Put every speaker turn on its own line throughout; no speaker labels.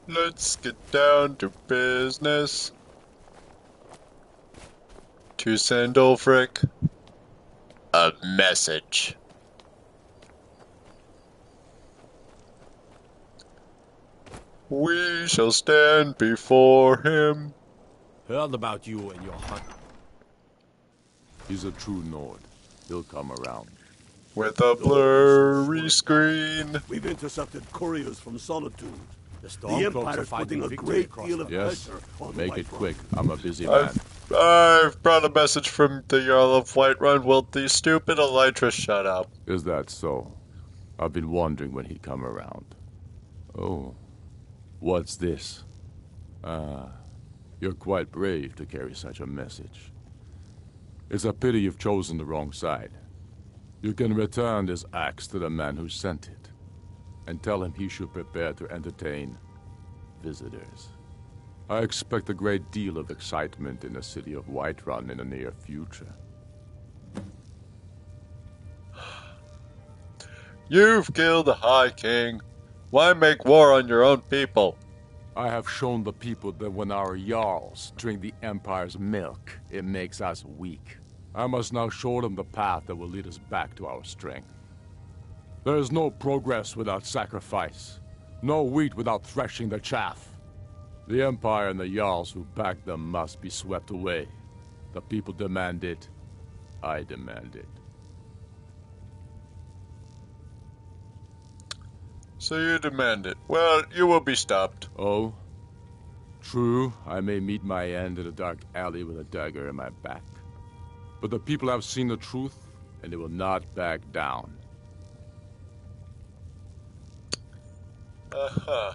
Let's get down to business. To Sandolfric, a message. We shall stand before him.
Heard about you and your hunt.
He's a true Nord. He'll come around.
With a blurry screen.
We've intercepted couriers from Solitude. The
Stormcloaks
Empire
are
is
finding
putting a
victory
great
across
deal
the-
of
Yes,
pressure on
make
the
it
White
quick.
Run.
I'm a busy man.
I've brought a message from the Jarl of Whiterun. Will the stupid Elytra shut up?
Is that so? I've been wondering when he'd come around. Oh, what's this? Ah, you're quite brave to carry such a message. It's a pity you've chosen the wrong side. You can return this axe to the man who sent it, and tell him he should prepare to entertain visitors. I expect a great deal of excitement in the city of Whiterun in the near future.
You've killed the High King. Why make war on your own people?
I have shown the people that when our Jarls drink the Empire's milk, it makes us weak. I must now show them the path that will lead us back to our strength. There is no progress without sacrifice, no wheat without threshing the chaff. The Empire and the Jarls who back them must be swept away. The people demand it. I demand it.
So you demand it. Well, you will be stopped.
Oh? True, I may meet my end in a dark alley with a dagger in my back. But the people have seen the truth, and they will not back down.
Uh-huh.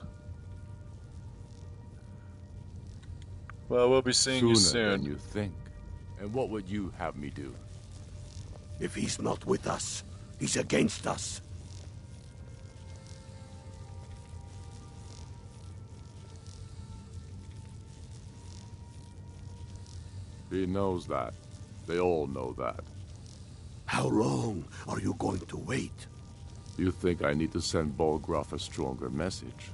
Well, we'll be seeing you
Sooner
soon.
than you think. And what would you have me do?
If he's not with us, he's against us.
He knows that. They all know that.
How long are you going to wait?
You think I need to send Bolgraf a stronger message?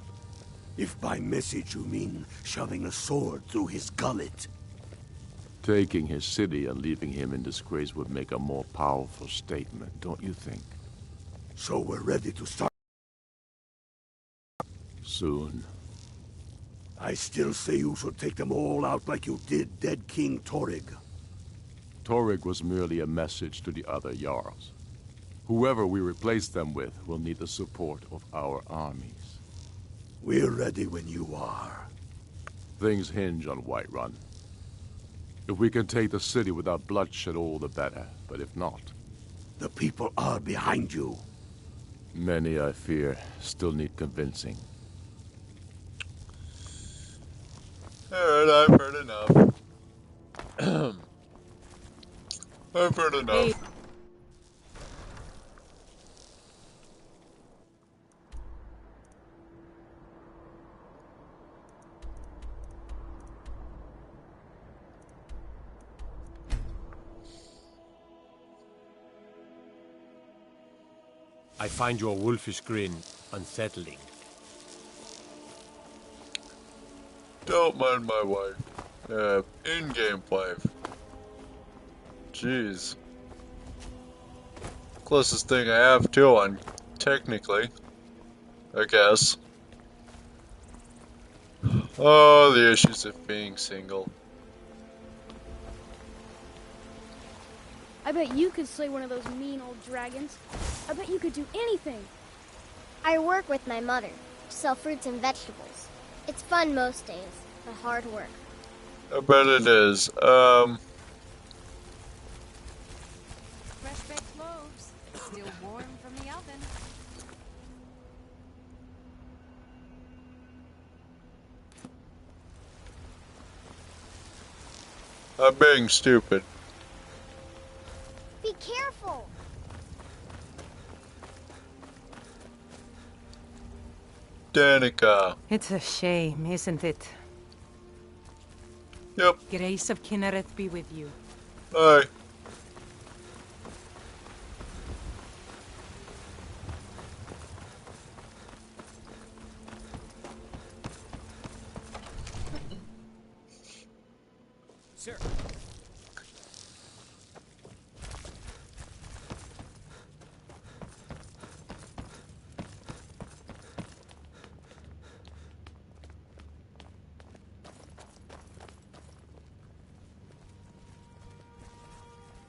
If by message you mean shoving a sword through his gullet.
Taking his city and leaving him in disgrace would make a more powerful statement, don't you think?
So we're ready to start.
Soon.
I still say you should take them all out like you did dead King Torrig.
Torrig was merely a message to the other Jarls. Whoever we replace them with will need the support of our armies.
We're ready when you are.
Things hinge on Whiterun. If we can take the city without bloodshed, all the better. But if not...
The people are behind you.
Many, I fear, still need convincing.
Alright, I've heard enough. I've heard enough.
Hey.
I find your wolfish grin unsettling.
Don't mind my wife. In-game wife. Jeez. Closest thing I have to one, technically. I guess. Oh, the issues of being single.
I bet you could slay one of those mean old dragons. I bet you could do anything.
I work with my mother to sell fruits and vegetables. It's fun most days, but hard work.
I bet it is.
Fresh baked loaves, still warm from the oven.
I'm being stupid.
Be careful!
Danica.
It's a shame, isn't it?
Yep.
Grace of Kinnereth be with you.
Bye.
Sir.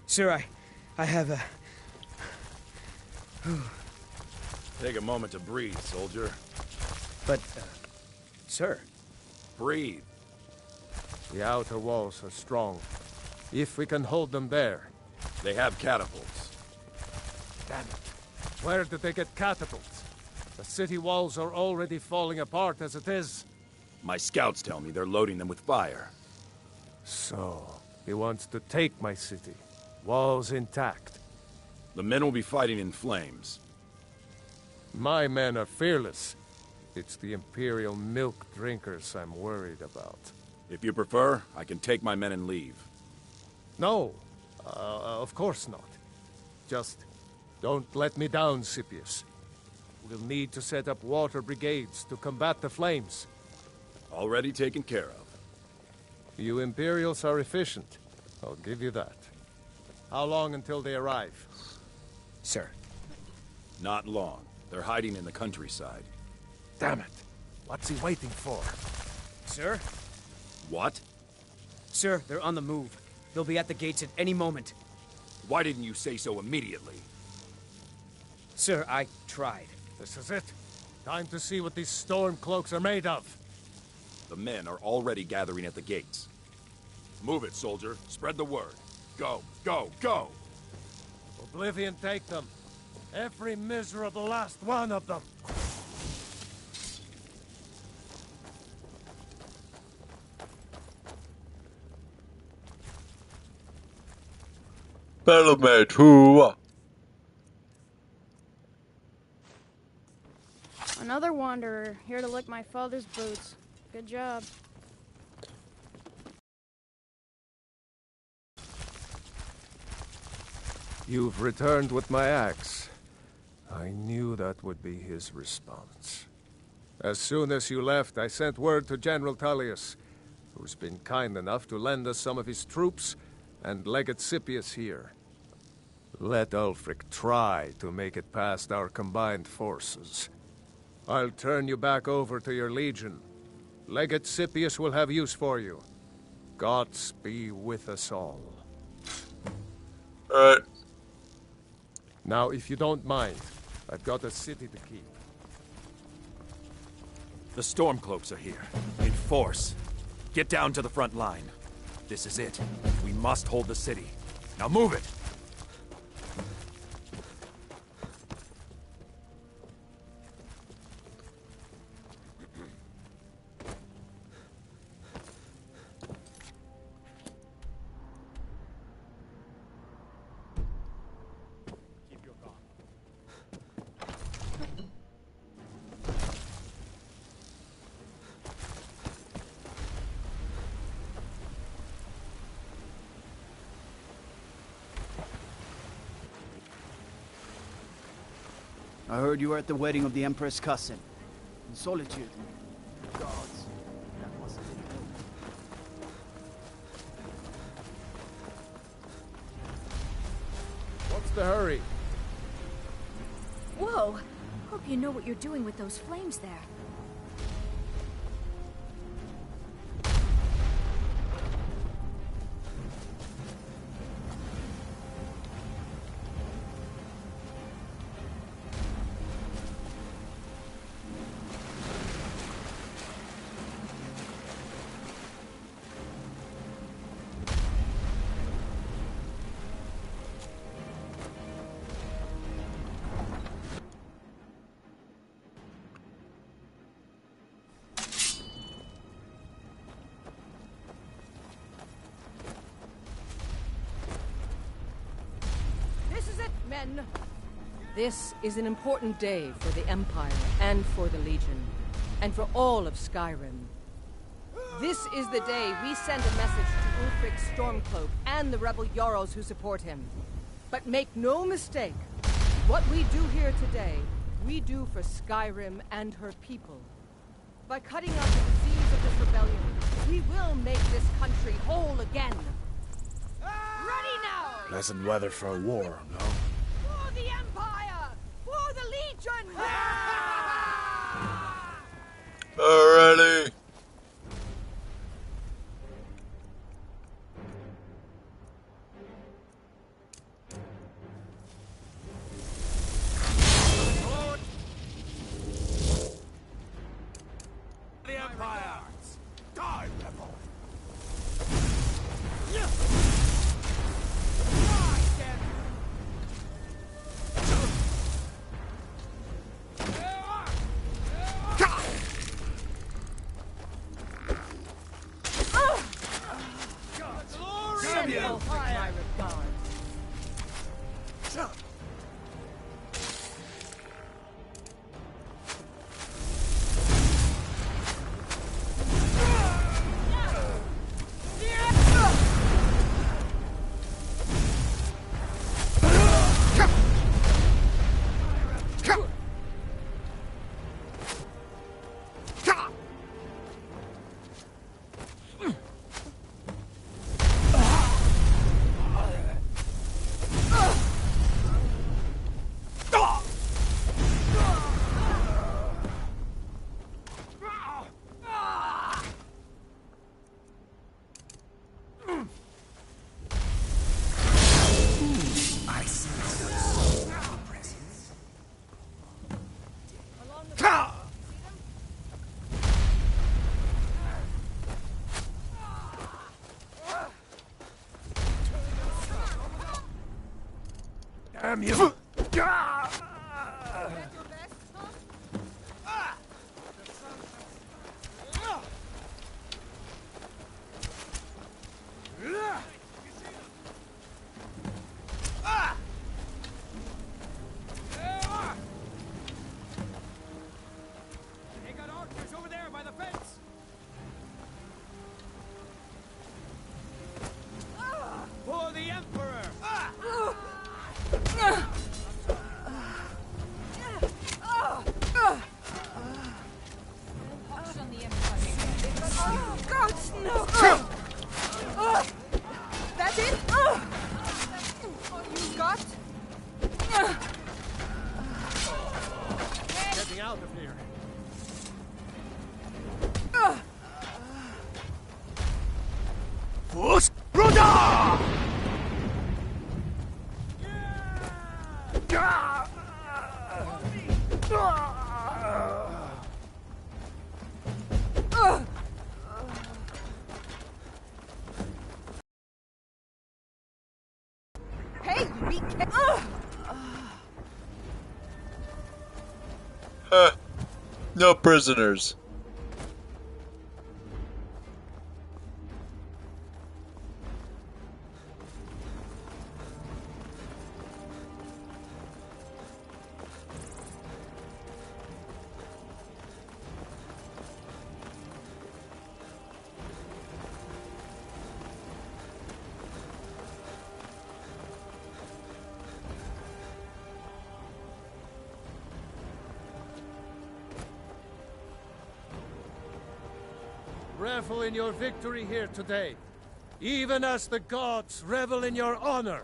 Sir, I have a...
Take a moment to breathe, soldier.
But, sir...
Breathe.
The outer walls are strong. If we can hold them there.
They have catapults.
Damn it. Where did they get catapults? The city walls are already falling apart as it is.
My scouts tell me they're loading them with fire.
So, he wants to take my city. Walls intact.
The men will be fighting in flames.
My men are fearless. It's the Imperial milk drinkers I'm worried about.
If you prefer, I can take my men and leave.
No, of course not. Just don't let me down, Scipius. We'll need to set up water brigades to combat the flames.
Already taken care of.
You Imperials are efficient. I'll give you that. How long until they arrive?
Sir.
Not long. They're hiding in the countryside.
Damn it. What's he waiting for?
Sir?
What?
Sir, they're on the move. They'll be at the gates at any moment.
Why didn't you say so immediately?
Sir, I tried.
This is it. Time to see what these storm cloaks are made of.
The men are already gathering at the gates. Move it, soldier. Spread the word. Go, go, go!
Oblivion take them. Every miserable last one of them.
Battlemate, who?
Another wanderer, here to lick my father's boots. Good job.
You've returned with my axe. I knew that would be his response. As soon as you left, I sent word to General Tullius, who's been kind enough to lend us some of his troops, and Legate Scipius here. Let Ulfric try to make it past our combined forces. I'll turn you back over to your legion. Legate Scipius will have use for you. Gods be with us all.
Alright.
Now, if you don't mind, I've got a city to keep.
The Stormcloaks are here, in force. Get down to the front line. This is it. We must hold the city. Now move it!
I heard you were at the wedding of the Empress' cousin. In Solitude. Gods. That must have been good.
What's the hurry?
Whoa! Hope you know what you're doing with those flames there.
Men, this is an important day for the Empire and for the Legion, and for all of Skyrim. This is the day we send a message to Ulfric's Stormcloak and the rebel Jarls who support him. But make no mistake, what we do here today, we do for Skyrim and her people. By cutting out the disease of this rebellion. We will make this country whole again. Ready now!
Pleasant weather for a war, no?
For the Empire! For the Legion!
Alrighty.
The Empire! Die, rebel!
Send both my regards.
Damn you!
They got archers over there by the fence. For the Emperor!
Gods, no! That's it? You got?
Getting out of here.
Fus Ruda!
Hey, be
No prisoners.
Revel in your victory here today, even as the gods revel in your honor.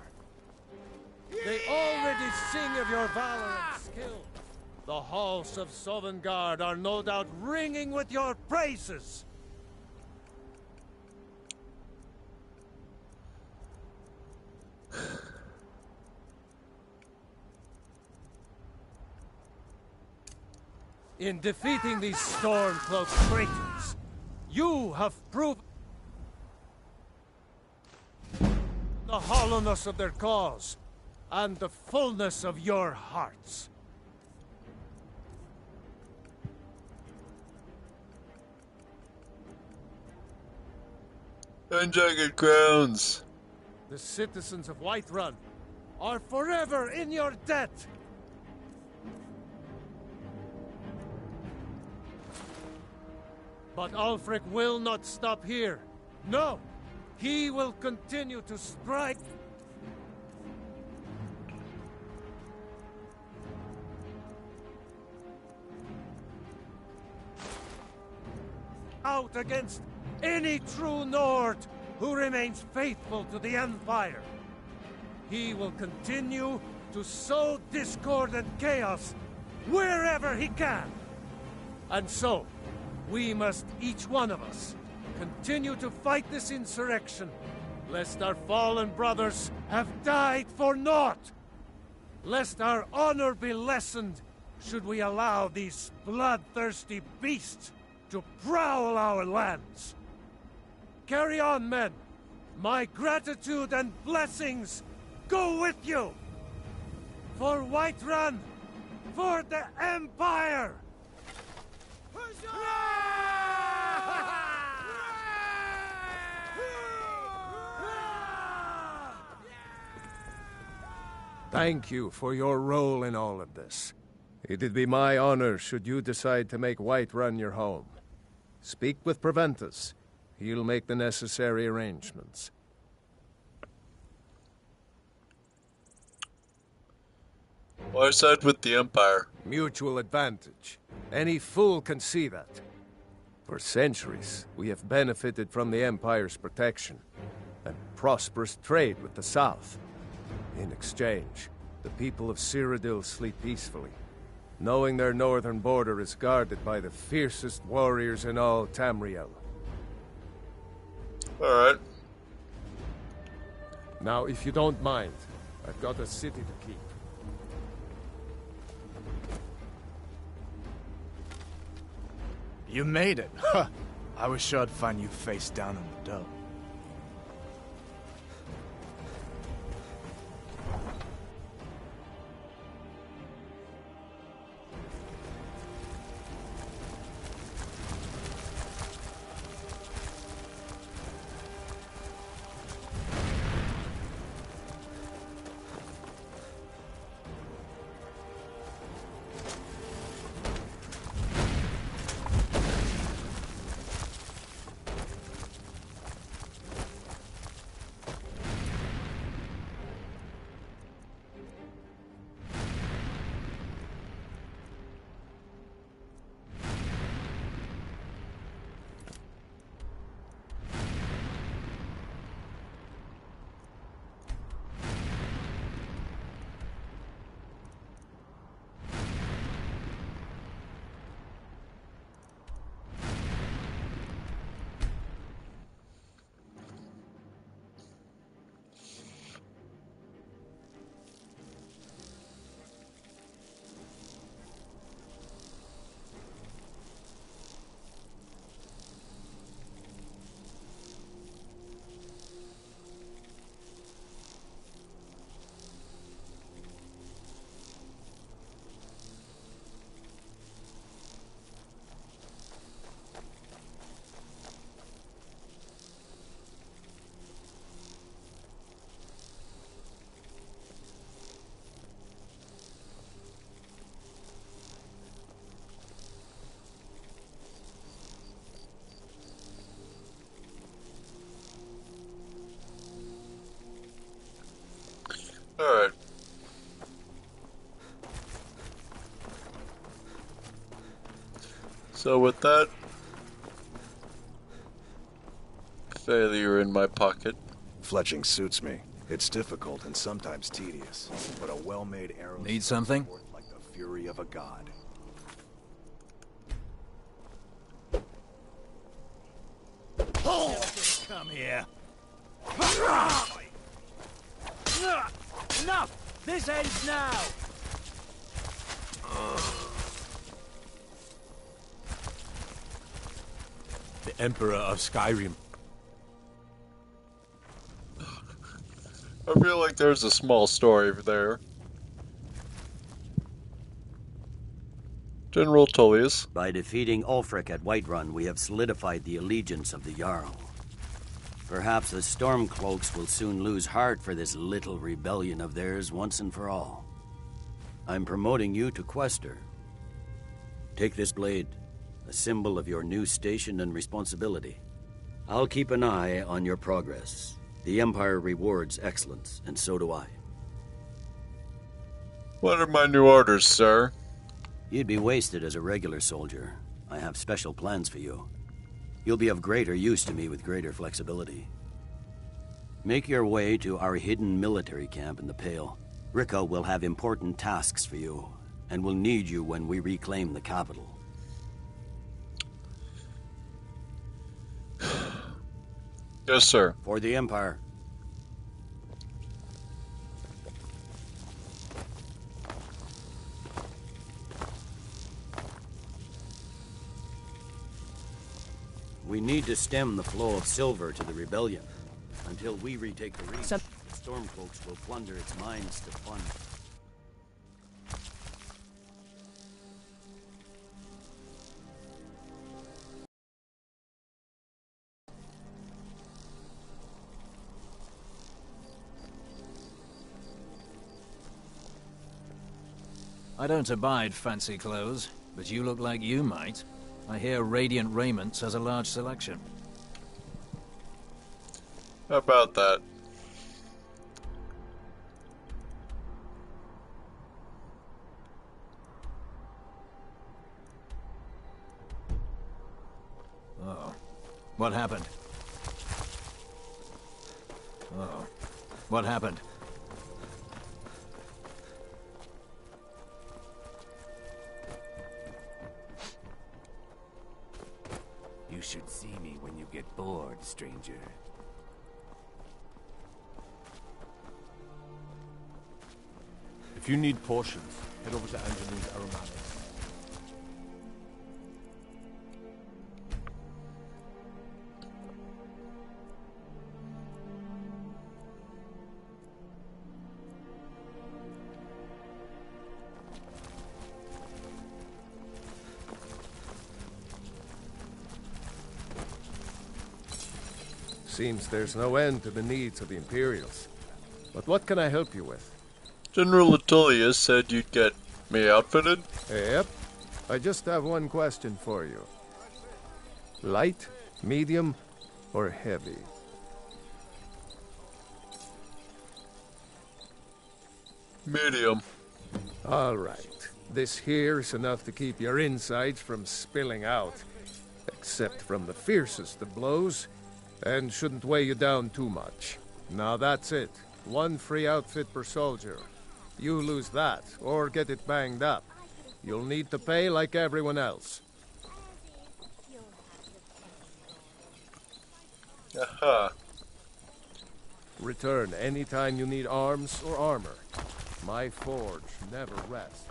They already sing of your valor and skill. The halls of Sovngarde are no doubt ringing with your praises. In defeating these storm-cloaked traitors, you have proven the hollowness of their cause and the fullness of your hearts.
Unjagged crowns.
The citizens of Whiterun are forever in your debt. But Ulfric will not stop here. No! He will continue to strike. out against any true Nord who remains faithful to the Empire. He will continue to sow discord and chaos wherever he can. And so, we must, each one of us, continue to fight this insurrection, lest our fallen brothers have died for naught, lest our honor be lessened should we allow these bloodthirsty beasts to prowl our lands. Carry on, men. My gratitude and blessings go with you! For Whiterun! For the Empire! Thank you for your role in all of this. It'd be my honor should you decide to make Whiterun your home. Speak with Preventus. He'll make the necessary arrangements.
Why side with the Empire?
Mutual advantage. Any fool can see that. For centuries, we have benefited from the Empire's protection and prosperous trade with the South. In exchange, the people of Cyrodiil sleep peacefully, knowing their northern border is guarded by the fiercest warriors in all Tamriel.
Alright.
Now, if you don't mind, I've got a city to keep.
You made it. Huh. I was sure I'd find you face down in the dough.
Alright. So with that failure in my pocket.
Fletching suits me. It's difficult and sometimes tedious, but a well-made arrow
Need something?
like the fury of a god.
Come here.
Enough! This ends now!
The Emperor of Skyrim.
I feel like there's a small story there. General Tullius.
By defeating Ulfric at Whiterun, we have solidified the allegiance of the Jarl. Perhaps the Stormcloaks will soon lose heart for this little rebellion of theirs once and for all. I'm promoting you to Quester. Take this blade, a symbol of your new station and responsibility. I'll keep an eye on your progress. The Empire rewards excellence, and so do I.
What are my new orders, sir?
You'd be wasted as a regular soldier. I have special plans for you. You'll be of greater use to me with greater flexibility. Make your way to our hidden military camp in the Pale. Rico will have important tasks for you, and will need you when we reclaim the capital.
Yes, sir.
For the Empire. We need to stem the flow of silver to the rebellion. Until we retake the region, Stormcloaks will plunder its mines to fund.
I don't abide fancy clothes, but you look like you might. I hear Radiant Raiments has a large selection.
How about that?
Oh. What happened? Oh. What happened?
You should see me when you get bored, stranger.
If you need potions, head over to Angeline's Aromatics. Seems there's no end to the needs of the Imperials. But what can I help you with?
General Atilius said you'd get me outfitted?
Yep. I just have one question for you. Light, medium, or heavy?
Medium.
All right. This here is enough to keep your insides from spilling out. Except from the fiercest of blows, and shouldn't weigh you down too much. Now that's it. One free outfit per soldier. You lose that, or get it banged up. You'll need to pay like everyone else.
Aha.
Return anytime you need arms or armor. My forge never rests.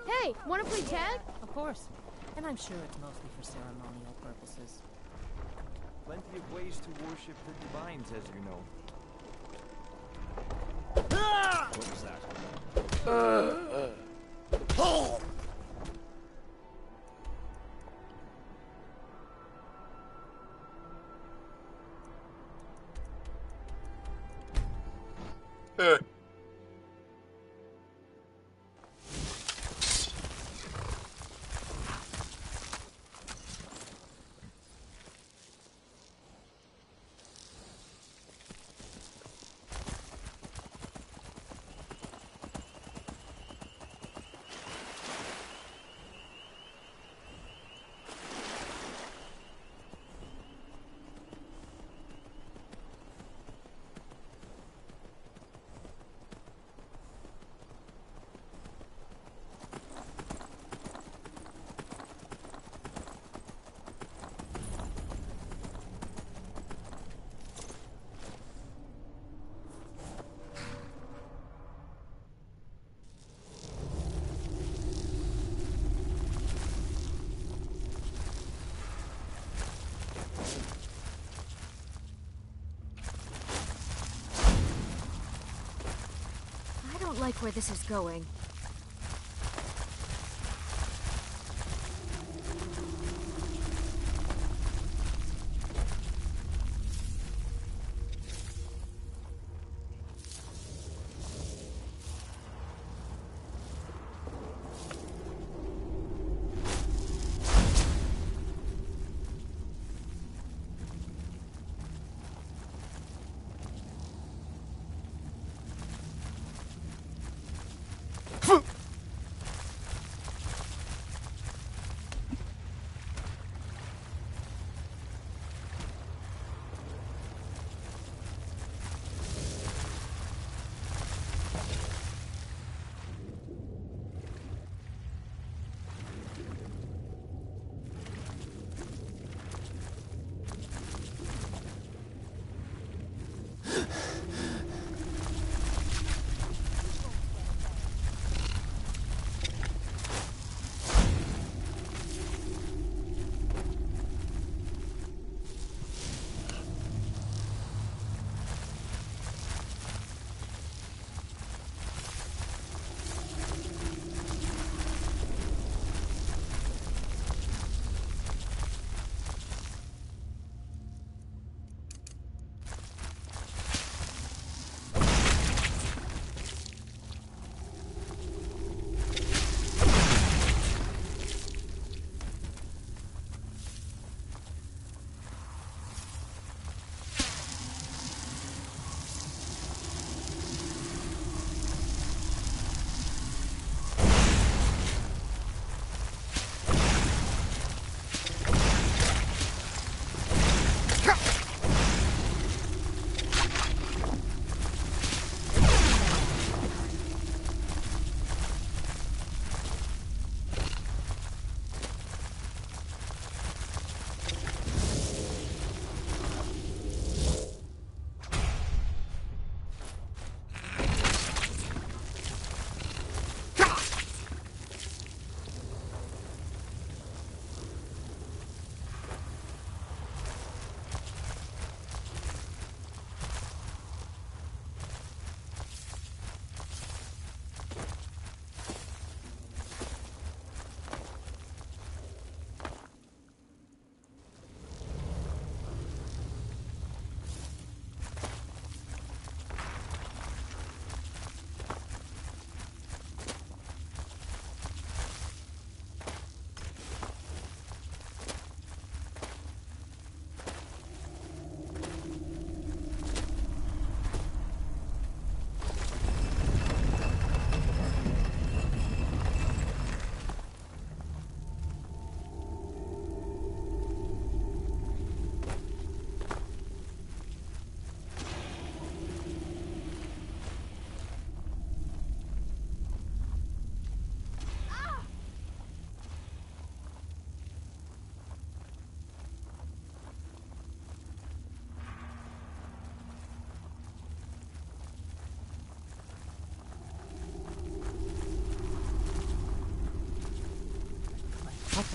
Hey, wanna play tag?
Of course. And I'm sure it's mostly for ceremonial purposes.
Plenty of ways to worship the divines, as you know.
What was that?
I don't like where this is going.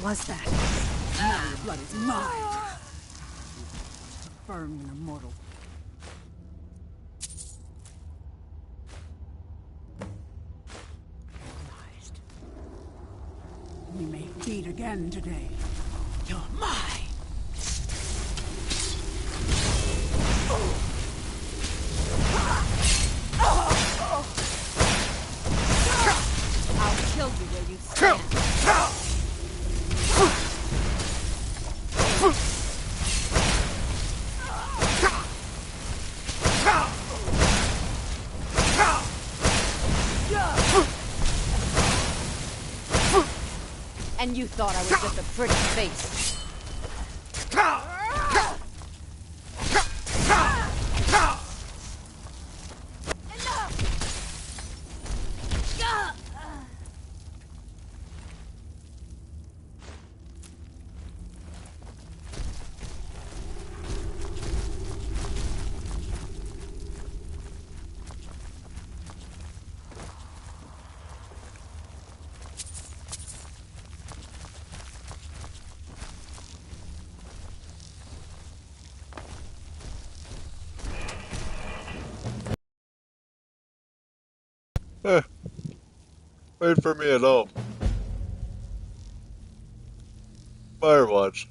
was that? Now your blood is mine. Firm and immortal. Realized. We may meet again today. You're mine.
I'll kill you where you stand. And you thought I was just a pretty face.
Eh, wait for me at home. Firewatch.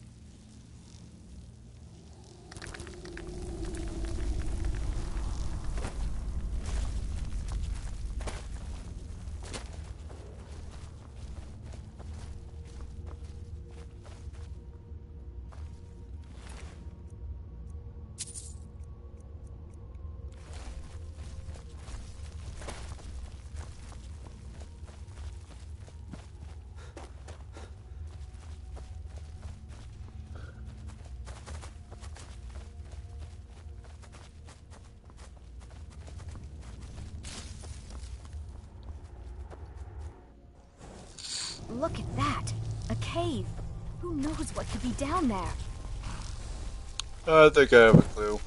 Look at that. A cave. Who knows what could be down there?
I think I have a clue.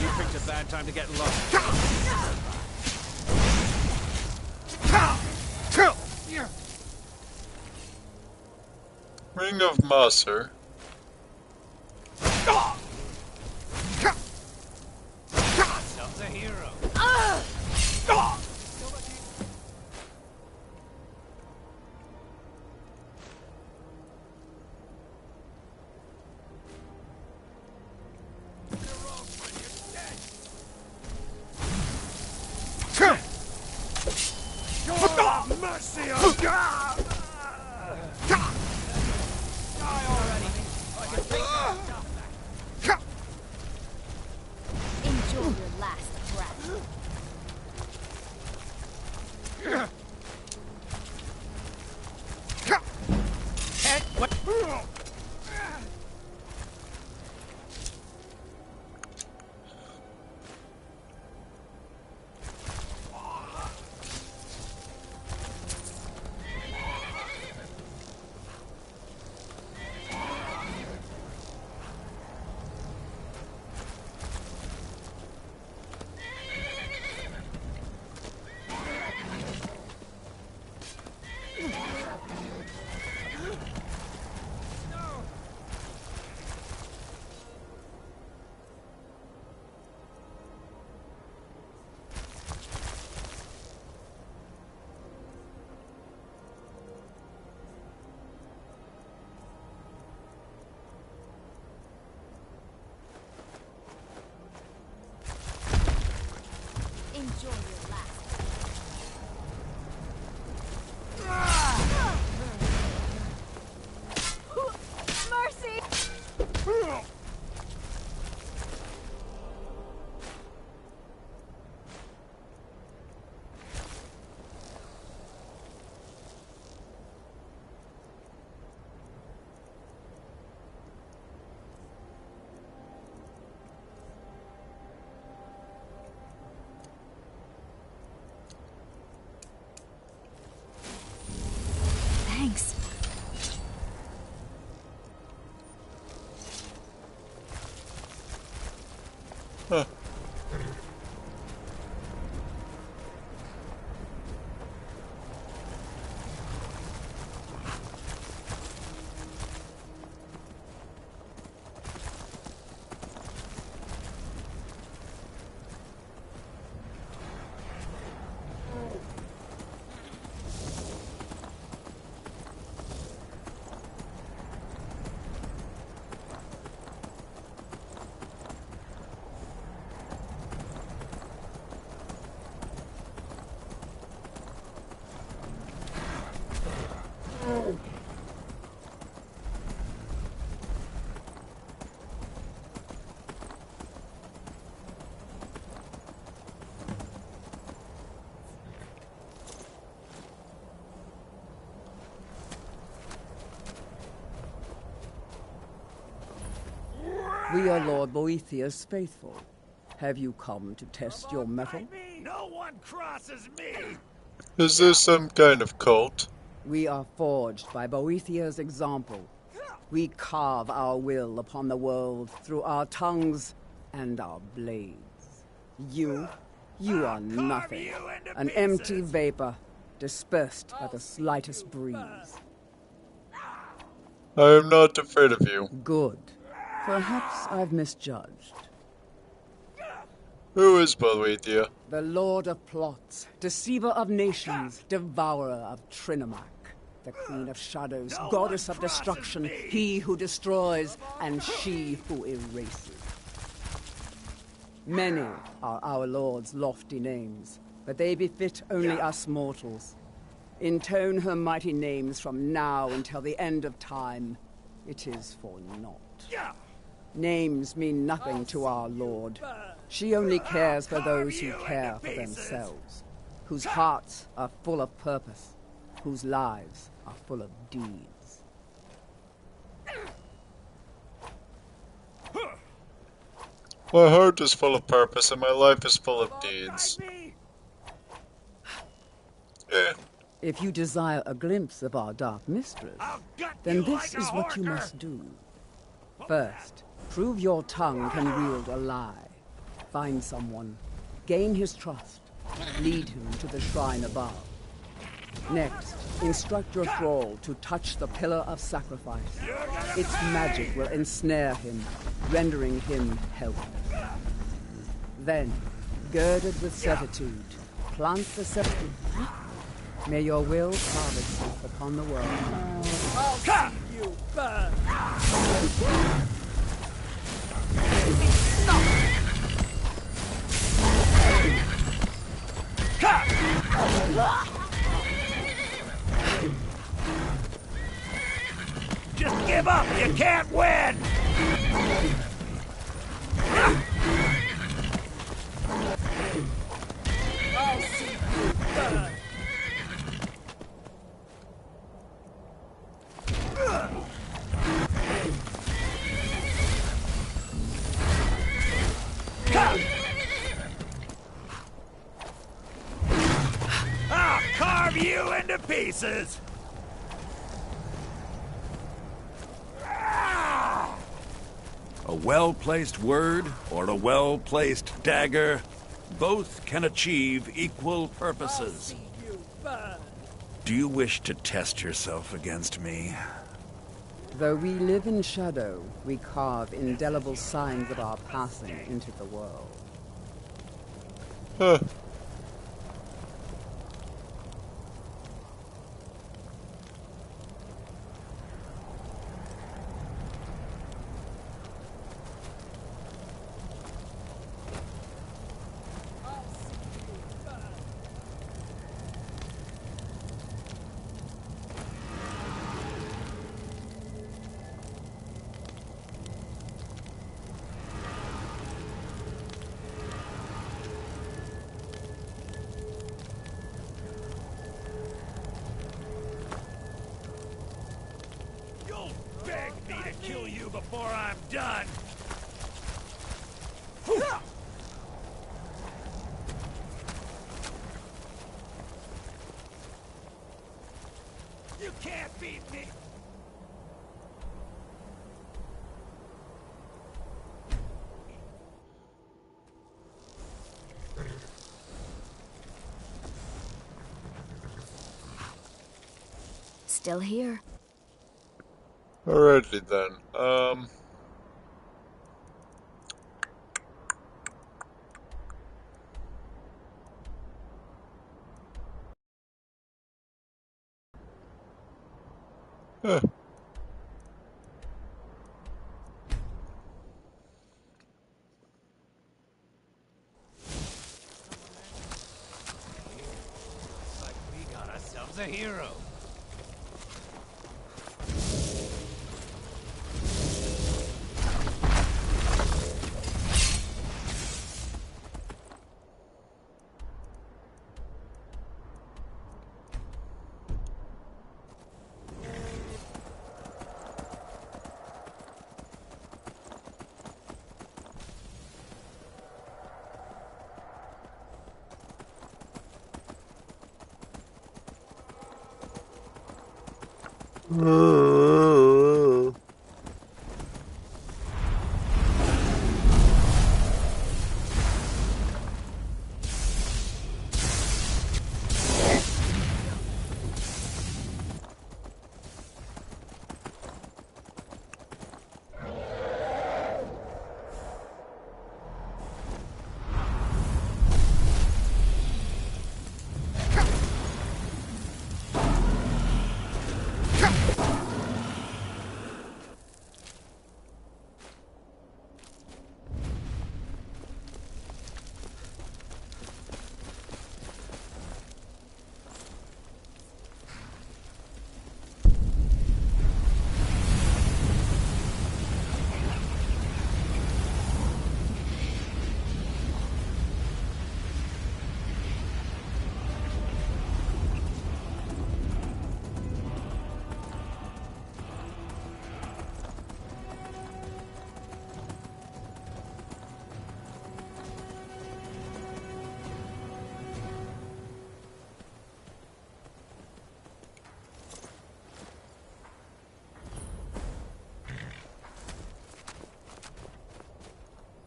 You picked a bad time to get lost.
Ring of Maser.
Yourself a hero.
Mercy of God!
Die already. I can take that.
Enjoy your last breath.
Huh.
We are Lord Boethiah's faithful. Have you come to test your mettle?
No one crosses me!
Is this some kind of cult?
We are forged by Boethiah's example. We carve our will upon the world through our tongues and our blades. You are nothing. An empty vapor, dispersed by the slightest breeze.
I am not afraid of you.
Good. Perhaps I've misjudged.
Who is Boethiah?
The Lord of Plots, deceiver of nations, devourer of Trinomac. The Queen of Shadows, goddess of destruction, he who destroys, and she who erases. Many are our Lord's lofty names, but they befit only us mortals. Intone her mighty names from now until the end of time. It is for naught. Names mean nothing to our Lord. She only cares for those who care for themselves, whose hearts are full of purpose, whose lives are full of deeds.
My heart is full of purpose and my life is full of deeds.
If you desire a glimpse of our dark mistress, then this is what you must do. First, prove your tongue can wield a lie. Find someone, gain his trust, lead him to the shrine above. Next, instruct your thrall to touch the pillar of sacrifice. Its magic will ensnare him, rendering him helpless. Then, girded with certitude, plant the scepter. May your will carve itself upon the world.
I'll see you burn! Just give up! You can't win! I'll see you burn! I'll carve you into pieces!
A well-placed word or a well-placed dagger, both can achieve equal purposes. Do you wish to test yourself against me?
Though we live in shadow, we carve indelible signs of our passing into the world.
Huh.
Beg me to kill you before I'm done! You can't beat me!
still here.
Alrighty then. Huh.
Like we got ourselves a hero.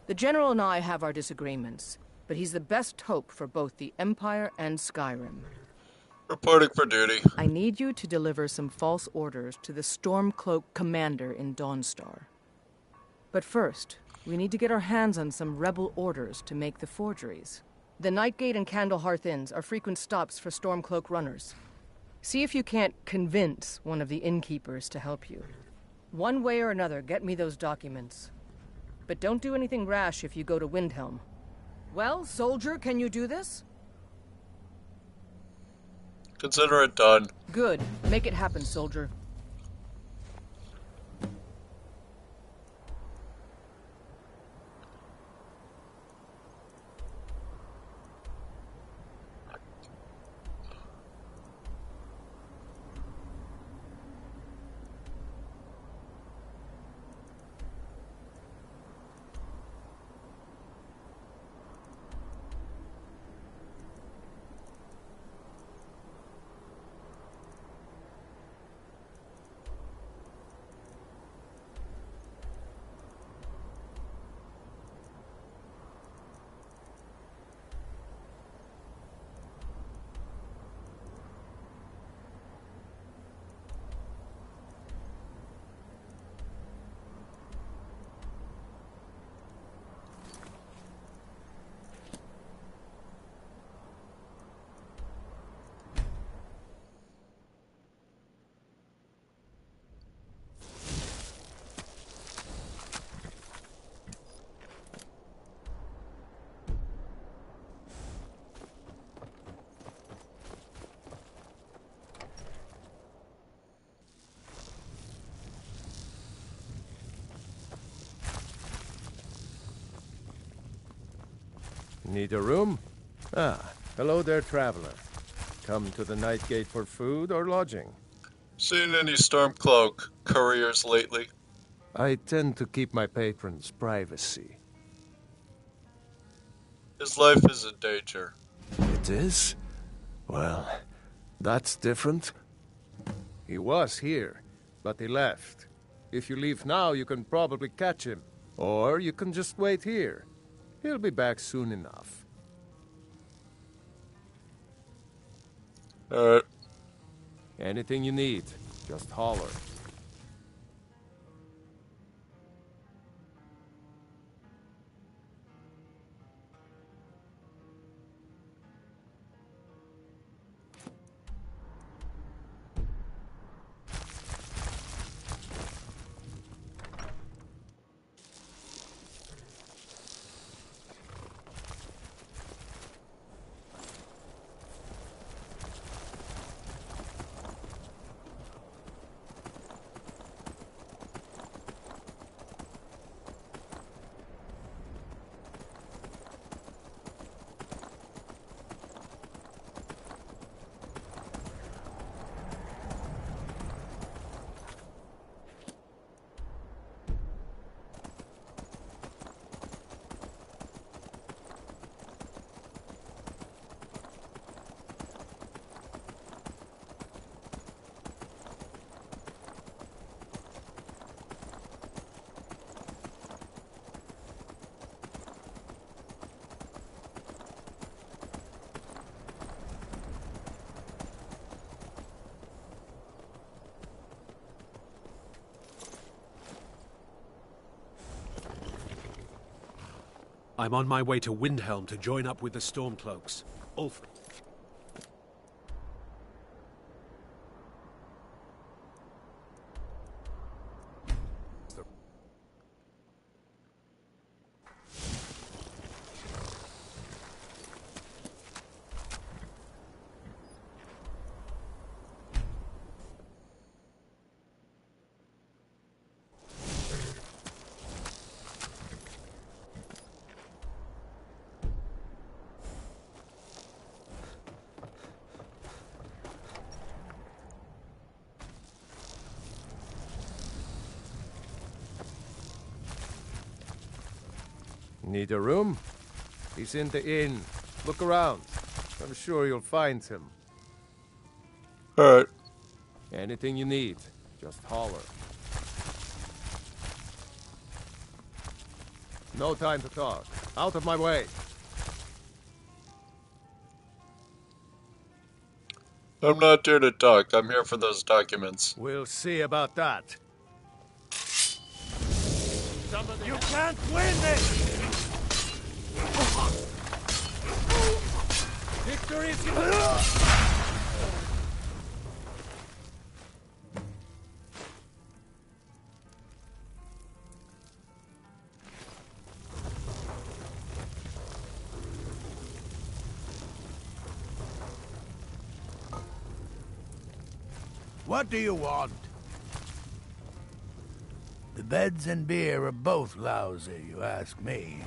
The General and I have our disagreements, but he's the best hope for both the Empire and Skyrim.
Reporting for duty.
I need you to deliver some false orders to the Stormcloak commander in Dawnstar. But first, we need to get our hands on some rebel orders to make the forgeries. The Nightgate and Candlehearth Inns are frequent stops for Stormcloak runners. See if you can't convince one of the innkeepers to help you. One way or another, get me those documents. But don't do anything rash if you go to Windhelm. Well, soldier, can you do this?
Consider it done.
Good. Make it happen, soldier.
Need a room? Ah, hello there, traveler. Come to the Nightgate for food or lodging?
Seen any Stormcloak couriers lately?
I tend to keep my patrons' privacy.
His life is in danger.
It is? Well, that's different. He was here, but he left. If you leave now, you can probably catch him. Or you can just wait here. He'll be back soon enough.
Alright.
Anything you need, Just holler.
I'm on my way to Windhelm to join up with the Stormcloaks. Ulfric.
Need a room? He's in the inn. Look around. I'm sure you'll find him.
Alright.
Anything you need, just holler. No time to talk. Out of my way.
I'm not here to talk. I'm here for those documents.
We'll see about that.
You can't win this! Victory is
What do you want? The beds and beer are both lousy, you ask me.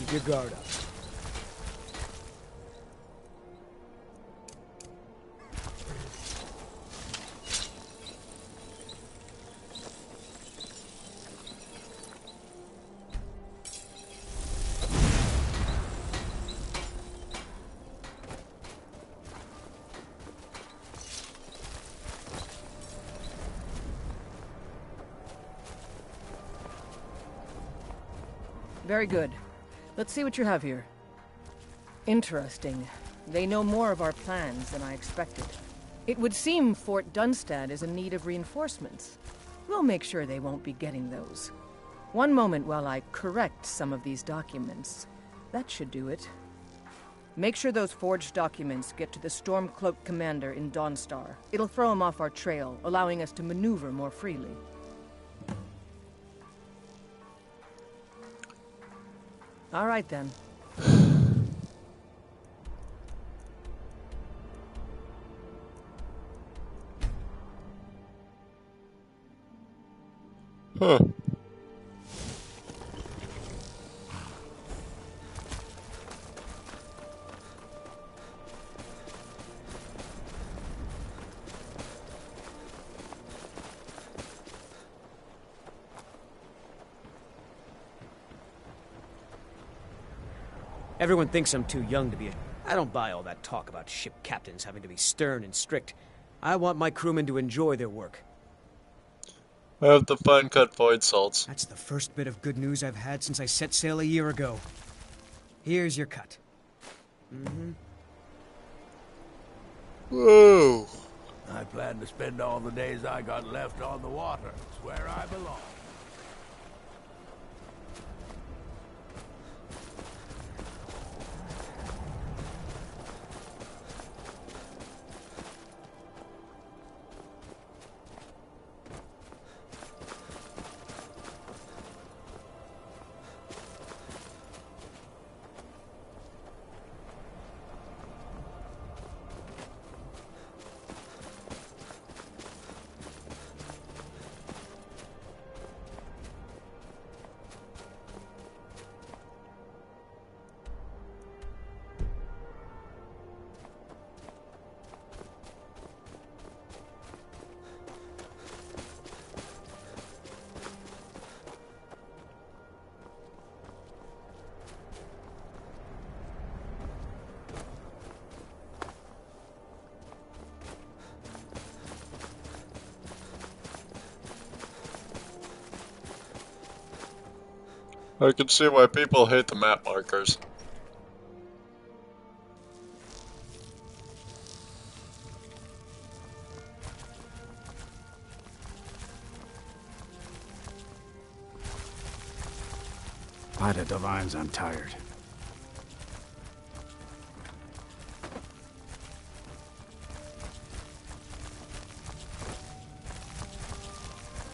Keep your guard up.
Very good. Let's see what you have here. Interesting. They know more of our plans than I expected. It would seem Fort Dunstad is in need of reinforcements. We'll make sure they won't be getting those. One moment while I correct some of these documents. That should do it. Make sure those forged documents get to the Stormcloak commander in Dawnstar. It'll throw him off our trail, allowing us to maneuver more freely. All right, then.
Huh.
Everyone thinks I'm too young to be a... I don't buy all that talk about ship captains having to be stern and strict. I want my crewmen to enjoy their work.
I have the fine-cut void salts.
That's the first bit of good news I've had since I set sail a year ago. Here's your cut.
Whoa.
I plan to spend all the days I got left on the water. It's where I belong.
I can see why people hate the map markers.
By the divines, I'm tired.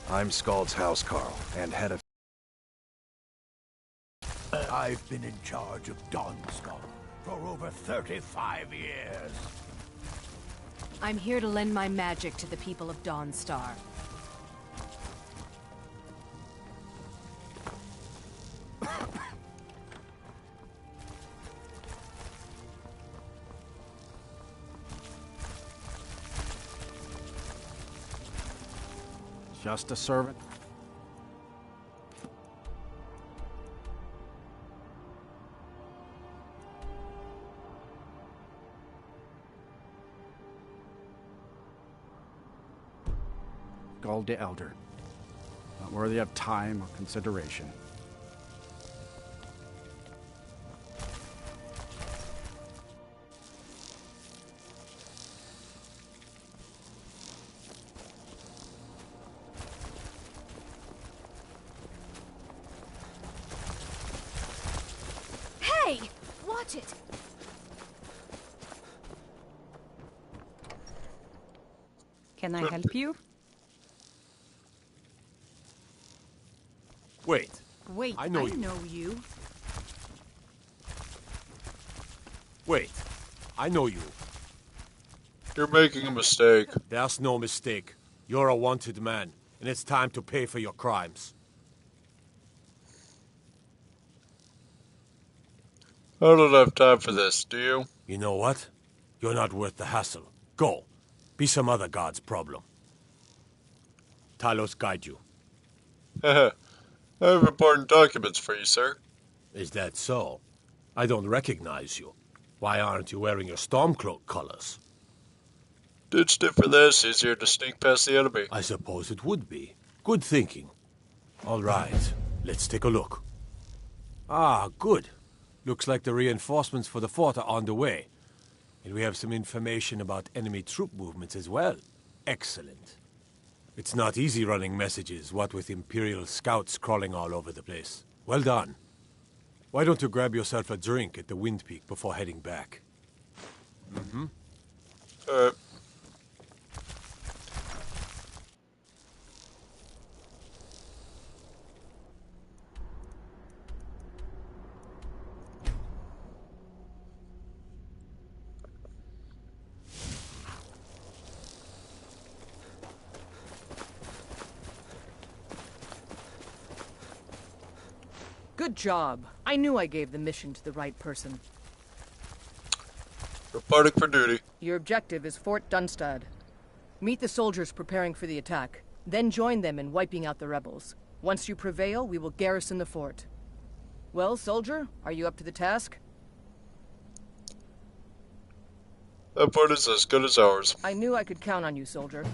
I'm Scald's housecarl, and head of...
I've been in charge of Dawnskull for over 35 years.
I'm here to lend my magic to the people of Dawnstar.
Just a servant? Scald the Elder. Not worthy of time or consideration.
Hey! Watch it!
Can I help you?
Wait.
Wait,
I know
you.
Wait. I know you.
You're making a mistake.
There's no mistake. You're a wanted man, and it's time to pay for your crimes.
I don't have time for this, do you?
You know what? You're not worth the hassle. Go. Be some other god's problem. Talos guide you.
Haha. I have important documents for you, sir.
Is that so? I don't recognize you. Why aren't you wearing your Stormcloak colors?
Ditched it for this, easier to sneak past the enemy.
I suppose it would be. Good thinking. All right, let's take a look. Ah, good. Looks like the reinforcements for the fort are on the way. And we have some information about enemy troop movements as well. Excellent. It's not easy running messages, what with Imperial scouts crawling all over the place. Well done. Why don't you grab yourself a drink at the Wind Peak before heading back? Mm-hmm.
Good job. I knew I gave the mission to the right person.
Reporting for duty.
Your objective is Fort Dunstad. Meet the soldiers preparing for the attack, then join them in wiping out the rebels. Once you prevail, we will garrison the fort. Well, soldier, are you up to the task?
That boat is as good as ours.
I knew I could count on you, soldier.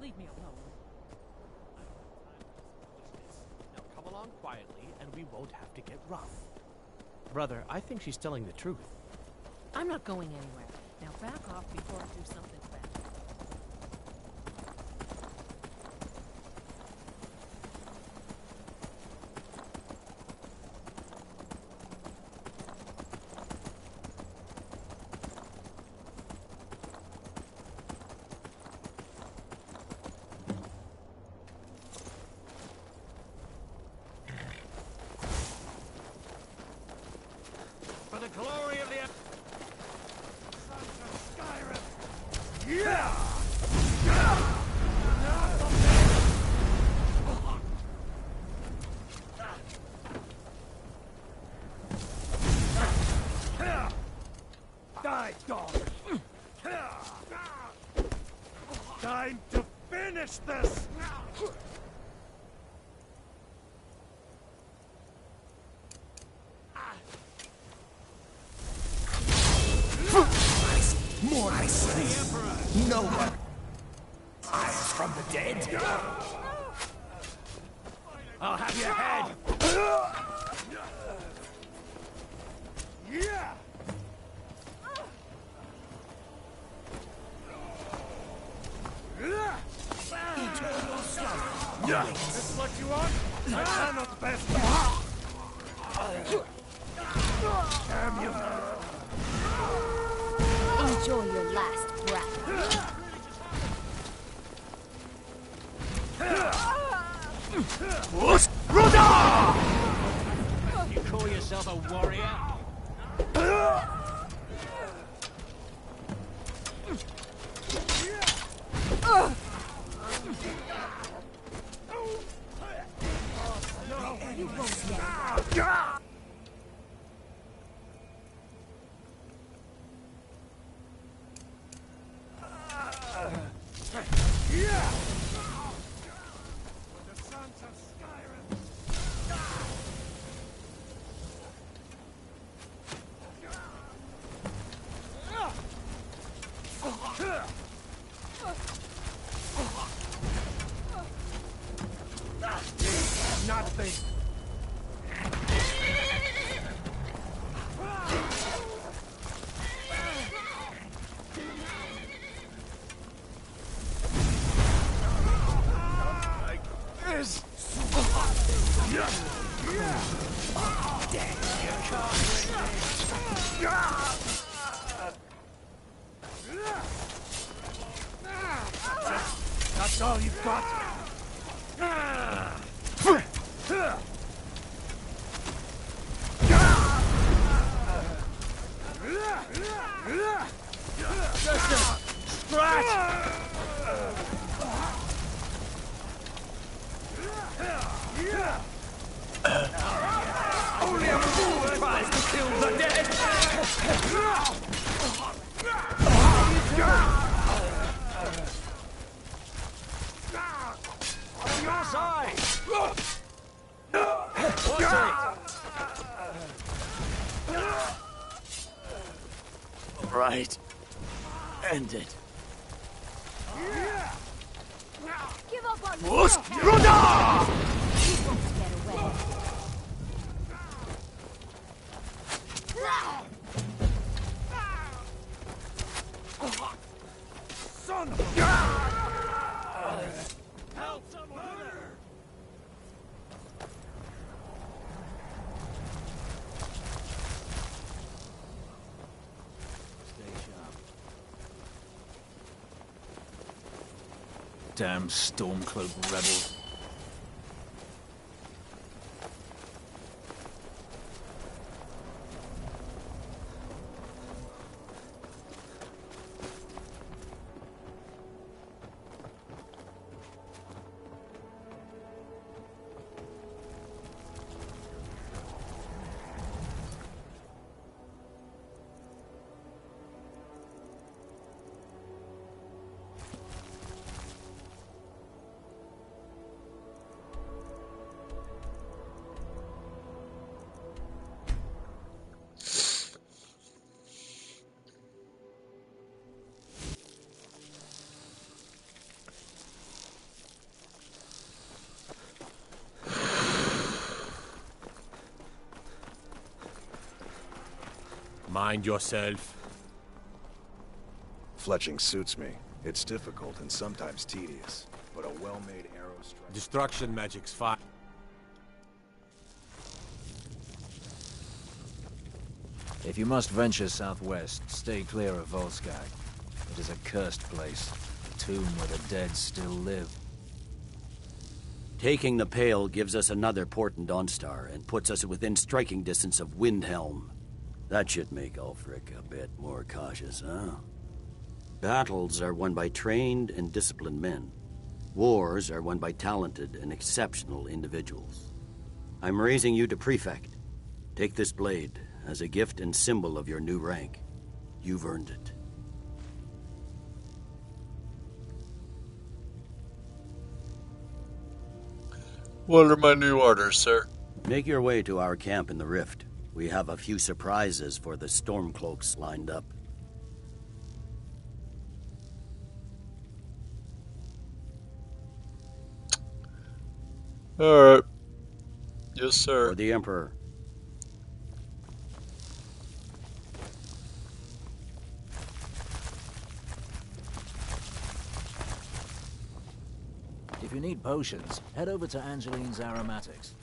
Leave me alone. Now come along quietly, and we won't have to get rough. Brother, I think she's telling the truth.
I'm not going anywhere. Now back off before I do something bad.
For the glory of the sons of Skyrim!
Yeah!
Die, dog! Time to finish this!
More I see. No one. Eyes from the dead.
I'll have your head!
Yeah!
This what you want? I cannot best. Damn you!
Enjoy your last breath.
You call yourself a warrior?
You won't get
The sons of Skyrim! Nothing! This! That's all you've got? Just a scratch!
your side!
Right. End it.
Give up on me.
Muskruda!
You won't get away.
Son of a... Help someone!
Stay sharp. Damn Stormcloak rebels.
Mind yourself.
Fletching suits me. It's difficult and sometimes tedious, but a well-made arrow strikes.
Destruction magic's fine.
If you must venture southwest, stay clear of Volskag. It is a cursed place, a tomb where the dead still live.
Taking the Pale gives us another port in Dawnstar and puts us within striking distance of Windhelm. That should make Ulfric a bit more cautious, huh? Battles are won by trained and disciplined men. Wars are won by talented and exceptional individuals. I'm raising you to Prefect. Take this blade as a gift and symbol of your new rank. You've earned it.
What are my new orders, sir?
Make your way to our camp in the Rift. We have a few surprises for the Stormcloaks lined up.
Alright. Yes, sir.
For the Emperor.
If you need potions, head over to Angeline's Aromatics.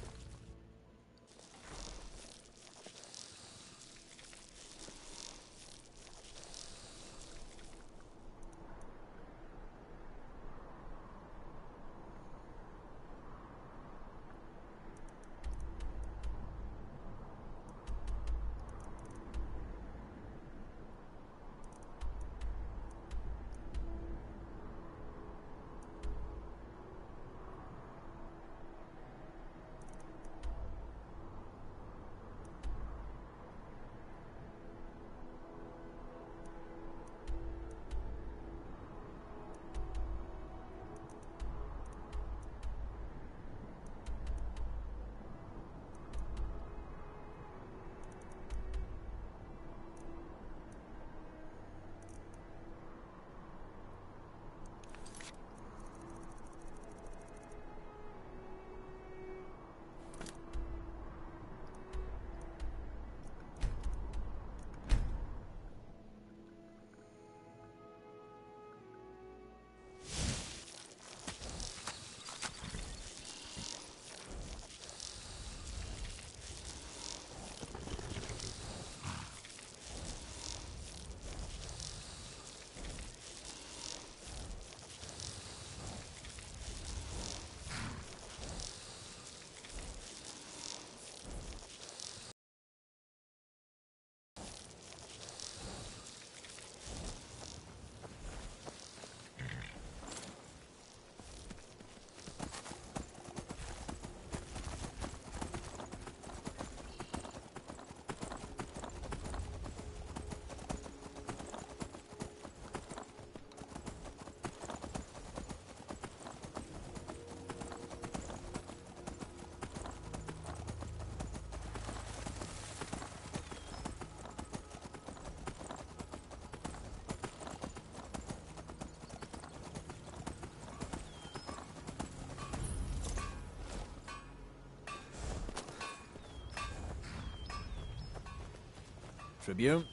Tribune?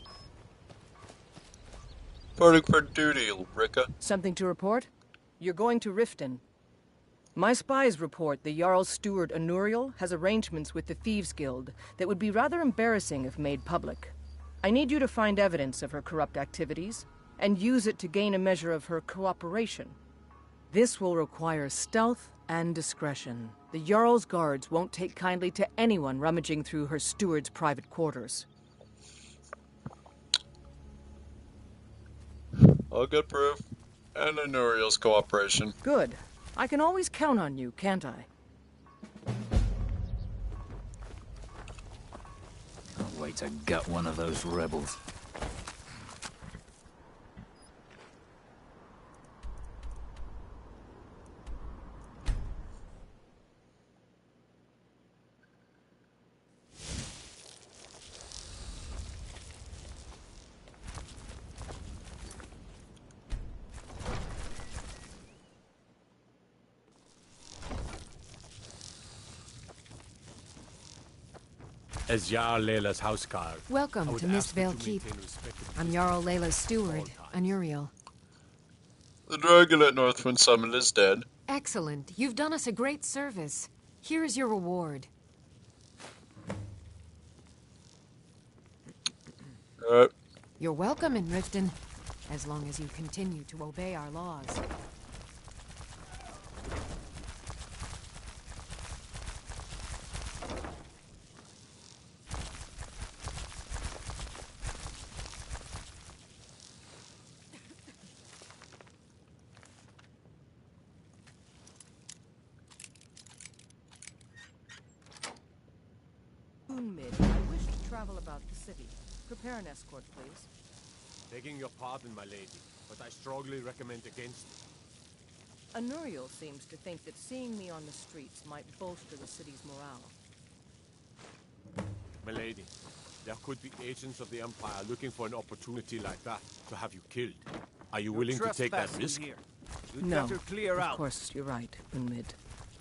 Reporting for duty, Rika.
Something to report? You're going to Riften. My spies report the Jarl's steward Anuriel has arrangements with the Thieves' Guild that would be rather embarrassing if made public. I need you to find evidence of her corrupt activities and use it to gain a measure of her cooperation. This will require stealth and discretion. The Jarl's guards won't take kindly to anyone rummaging through her steward's private quarters.
I'll get proof. And Anuriel's cooperation.
Good. I can always count on you, can't I?
Can't wait to gut one of those rebels.
As Jarl Layla's houseguard.
Welcome to Mistvale Keep. I'm Jarl Layla's steward, Anuriel.
The dragon at Northwind Summit is dead.
Excellent. You've done us a great service. Here is your reward.
Alright.
You're welcome in Riften, as long as you continue to obey our laws.
Mid, I wish to travel about the city. Prepare an escort, please.
Begging your pardon, my lady, but I strongly recommend against it.
Anuriel seems to think that seeing me on the streets might bolster the city's morale.
My lady, there could be agents of the Empire looking for an opportunity like that to have you killed. Are you willing to take that risk?
No, of course, you're right, Unmid.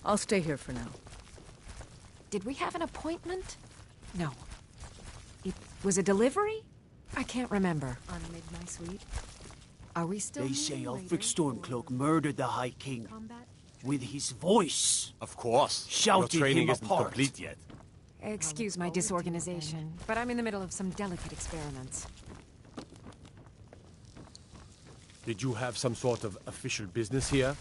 I'll stay here for now.
Did we have an appointment? No. It was a delivery? I can't remember. Unmid, my sweet. Are we still...
They say Ulfric Stormcloak murdered the High King. With his voice.
Of course.
Shouted
Your training
him
isn't
apart.
complete yet.
Excuse my disorganization, but I'm in the middle of some delicate experiments.
Did you have some sort of official business here?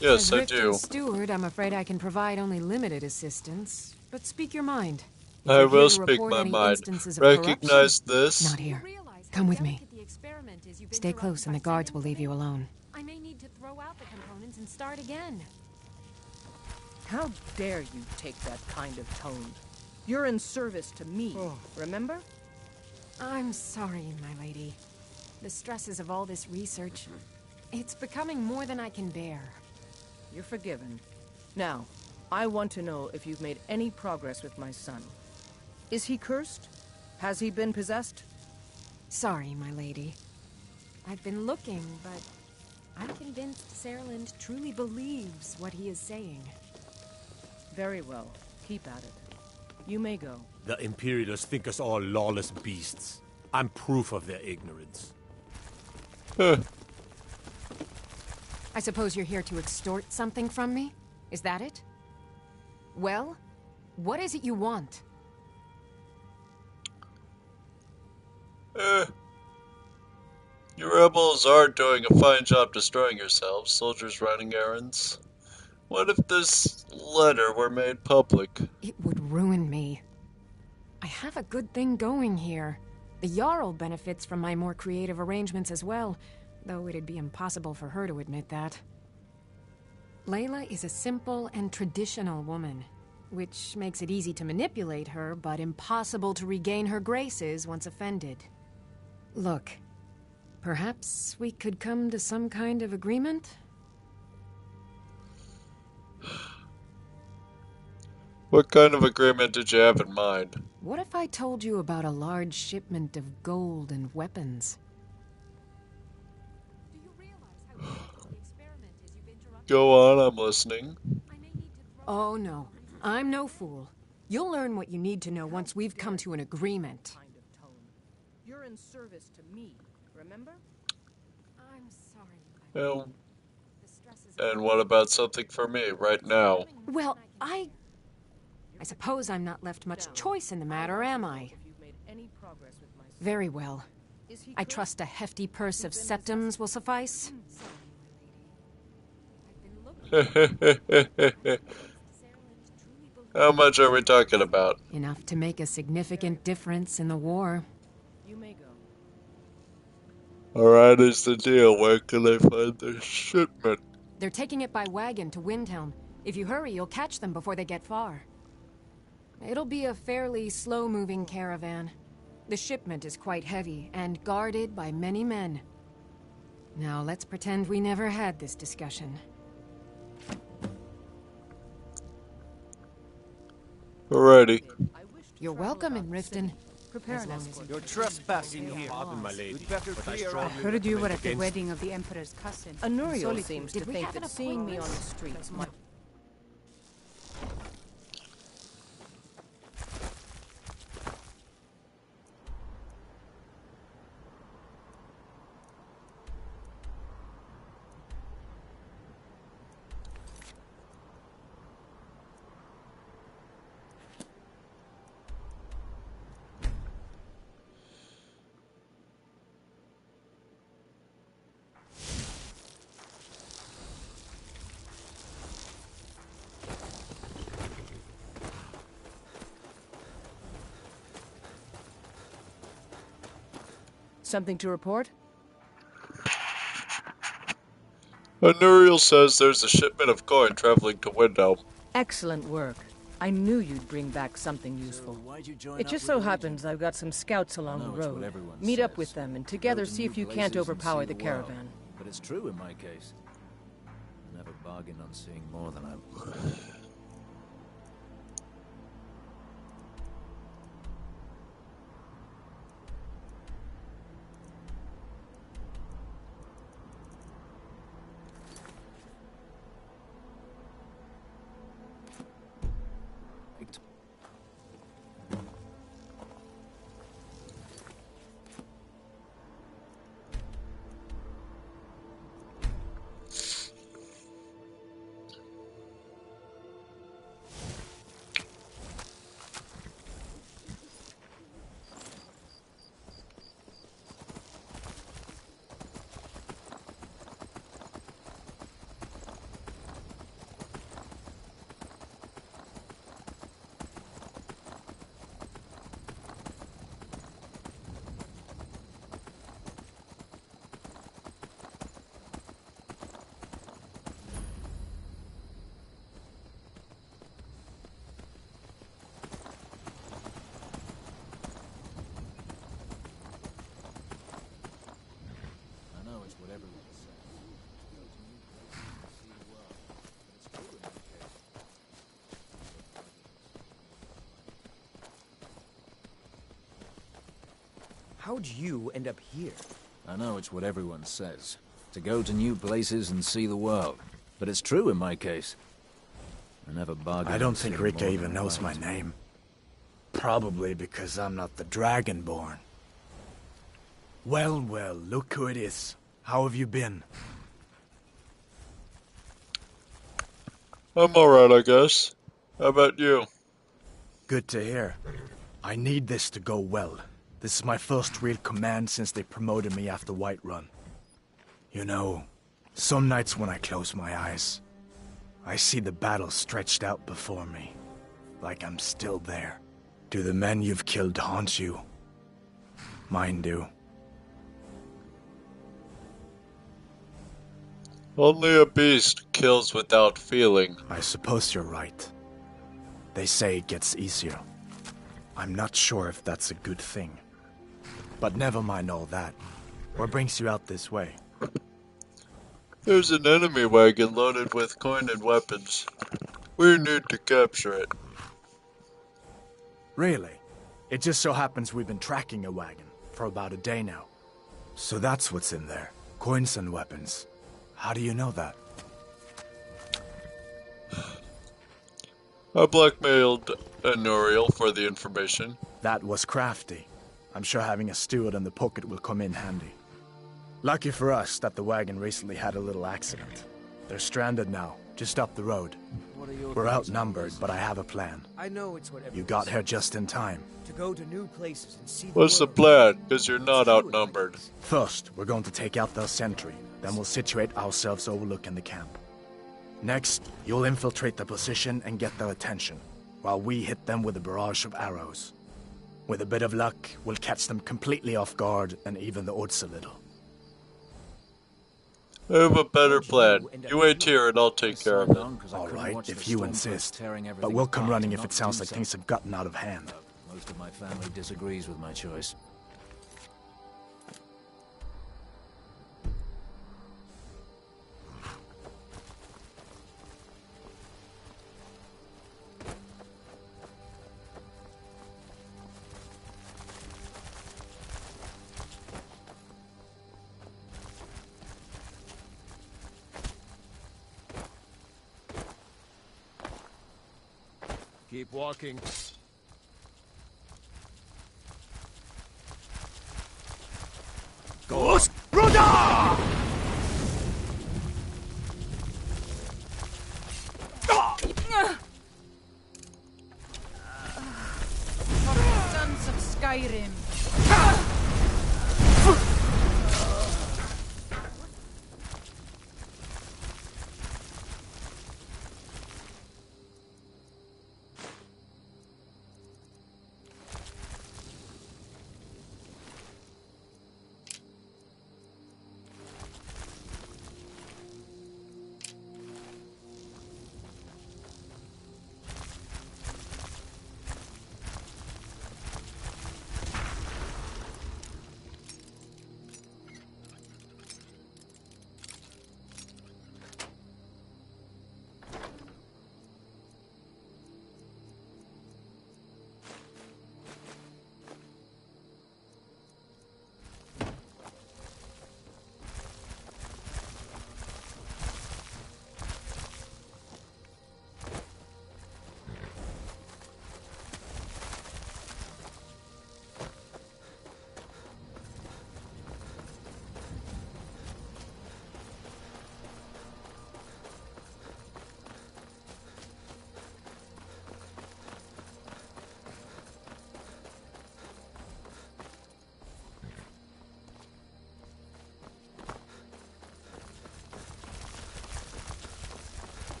Yes,
As
I do.
Riften's steward, I'm afraid I can provide only limited assistance. But speak your mind. If
I
you're
will
here to
speak
report
my
any
mind.
instances of
Recognize
corruption,
this.
Not here. Come with me. Stay close and the guards will leave you alone. I may need to throw out the components and start again.
How dare you take that kind of tone? You're in service to me, remember?
I'm sorry, my lady. The stresses of all this research, it's becoming more than I can bear.
You're forgiven. Now, I want to know if you've made any progress with my son. Is he cursed? Has he been possessed?
Sorry, my lady. I've been looking, but I'm convinced Serland truly believes what he is saying.
Very well. Keep at it. You may go.
The Imperialists think us all lawless beasts. I'm proof of their ignorance.
I suppose you're here to extort something from me? Is that it? Well, what is it you want?
You rebels are doing a fine job destroying yourselves, soldiers running errands. What if this letter were made public?
It would ruin me. I have a good thing going here. The Jarl benefits from my more creative arrangements as well, though it'd be impossible for her to admit that. Layla is a simple and traditional woman, which makes it easy to manipulate her, but impossible to regain her graces once offended. Look, perhaps we could come to some kind of agreement?
What kind of agreement did you have in mind?
What if I told you about a large shipment of gold and weapons?
Go on, I'm listening.
Oh no, I'm no fool. You'll learn what you need to know once we've come to an agreement.
friend's service to me, remember?
I'm sorry.
And, and what about something for me right now?
Well, I suppose I'm not left much choice in the matter, am I? Very well. I trust a hefty purse of septims will suffice.
How much are we talking about?
Enough to make a significant difference in the war.
You may go.
Alright, is the deal. Where can I find this shipment?
They're taking it by wagon to Windhelm. If you hurry, you'll catch them before they get far. It'll be a fairly slow-moving caravan. The shipment is quite heavy and guarded by many men. Now let's pretend we never had this discussion.
Alrighty.
You're welcome in Riften.
Prepare
You're trespassing here.
Pardon, my lady,
You'd better
but I
clear
strongly
out.
Heard you were at the
against-
wedding of the Emperor's cousin.
Anuriel seems to
Did we
think
have an
that seeing me on the
appointment?
streets might... Something to report?
Anuriel says there's a shipment of coin traveling to Windhelm.
Excellent work. I knew you'd bring back something useful. It just so happens I've got some scouts along the road. Meet up with them and together see if you can't overpower the caravan.
But it's true in my case. I never bargained on seeing more than I...
How'd you end up here?
I know it's what everyone says. To go to new places and see the world. But it's true in my case. I never bargained.
I don't
on
think
seeing
Rika
more
even
than I
knows my
liked.
name. Probably because I'm not the Dragonborn. Well, well, look who it is. How have you been?
I'm alright, I guess. How about you?
Good to hear. I need this to go well. This is my first real command since they promoted me after Whiterun. You know, some nights when I close my eyes, I see the battle stretched out before me, like I'm still there. Do the men you've killed haunt you? Mine do.
Only a beast kills without feeling.
I suppose you're right. They say it gets easier. I'm not sure if that's a good thing. But never mind all that. What brings you out this way?
There's an enemy wagon loaded with coin and weapons. We need to capture it.
Really? It just so happens we've been tracking a wagon for about a day now. So that's what's in there. Coins and weapons. How do you know that?
I blackmailed Anuriel for the information.
That was crafty. I'm sure having a steward in the pocket will come in handy. Lucky for us that the wagon recently had a little accident. They're stranded now, just up the road. We're outnumbered, but I have a plan.
I know it's what
You got here just in time.
to go to new places and see
What's the plan? Because you're not outnumbered.
First, we're going to take out their sentry. Then we'll situate ourselves overlooking the camp. Next, you'll infiltrate the position and get their attention, while we hit them with a barrage of arrows. With a bit of luck, we'll catch them completely off guard and even the odds a little.
I have a better plan. You wait here and I'll take care of it.
Alright, if you insist. But we'll come running if it sounds like things have gotten out of hand.
Most of my family disagrees with my choice.
Keep walking.
Ghost Ruda!
For the sons of Skyrim.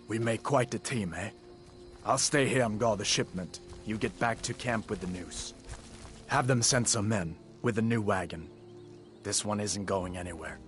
We make quite a team, eh? I'll stay here and guard the shipment. You get back to camp with the news. Have them send some men with a new wagon. This one isn't going anywhere.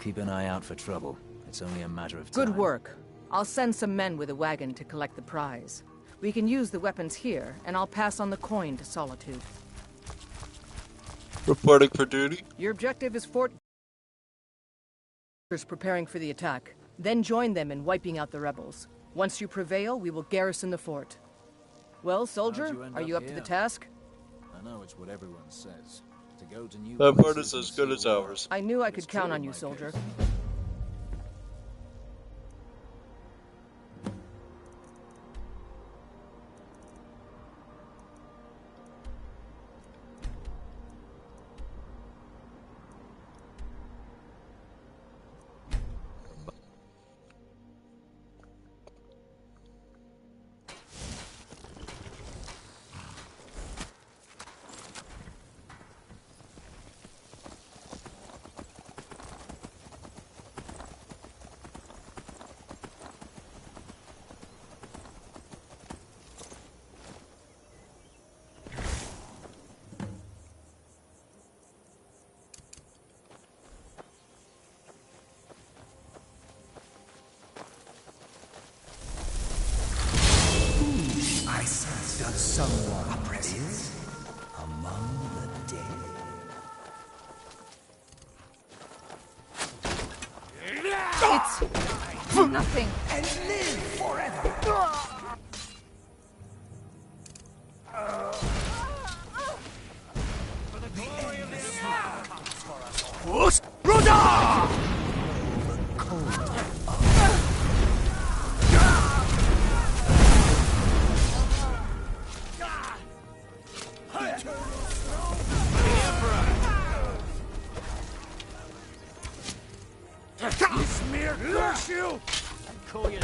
Keep an eye out for trouble. It's only a matter of time.
Good work. I'll send some men with a wagon to collect the prize. We can use the weapons here, and I'll pass on the coin to Solitude.
Reporting for duty.
Your objective is Fort preparing for the attack. Then join them in wiping out the rebels. Once you prevail, we will garrison the fort. Well, soldier, are you up to the task?
I know it's what everyone says. To go to new
That part
places
is as
and
good
see
as
the world.
ours.
I knew I
It's
could count
true
on
in
you,
my
soldier.
case.
nothing.
And live forever.
Smear, curse you!
Call you.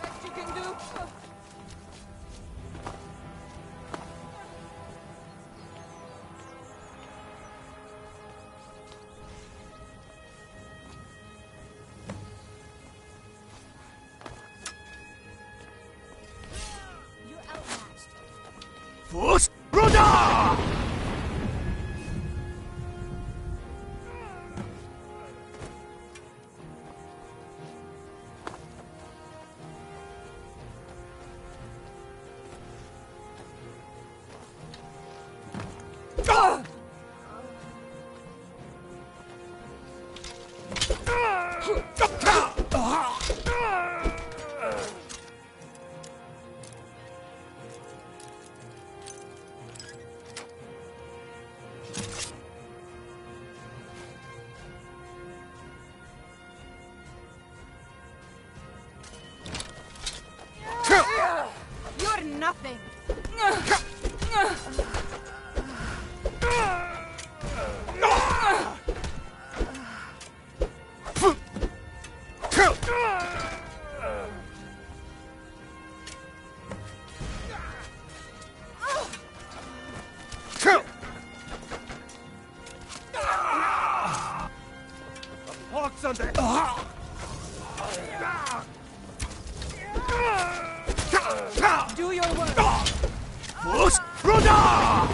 Best you can do.
Fus Roda!
You're nothing.
Hawks under.
Do your work.
Fus Roda!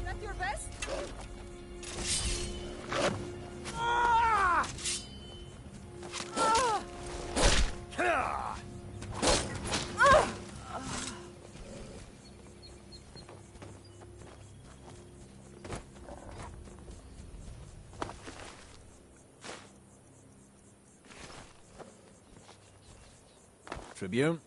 That's your best?
Tribune?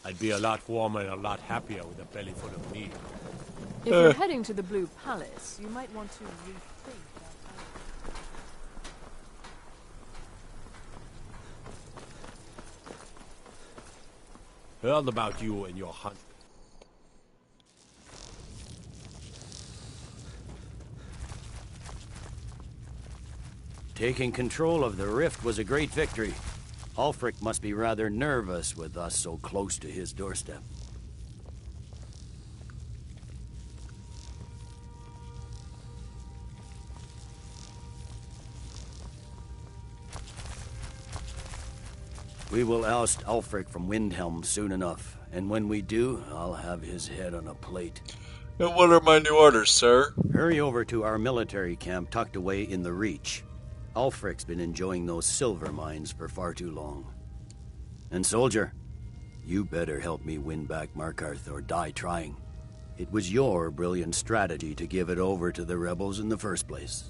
I'd be a lot warmer and a lot happier with a belly full of meat.
If you're heading to the Blue Palace, you might want to rethink that.
Heard about you and your hunt.
Taking control of the rift was a great victory. Ulfric must be rather nervous with us so close to his doorstep. We will oust Ulfric from Windhelm soon enough, and when we do, I'll have his head on a plate.
And what are my new orders, sir?
Hurry over to our military camp tucked away in the Reach. Ulfric's been enjoying those silver mines for far too long. And soldier, you better help me win back Markarth or die trying. It was your brilliant strategy to give it over to the rebels in the first place.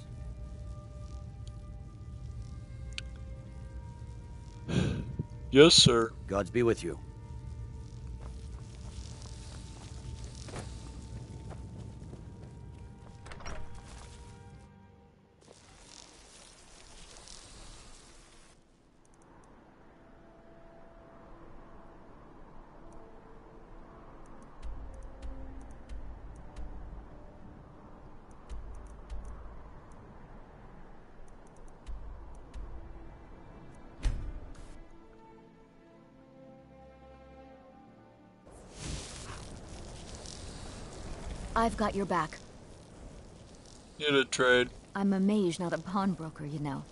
Yes, sir.
Gods be with you.
I've got your back.
Need a trade.
I'm a mage, not a pawnbroker, you know.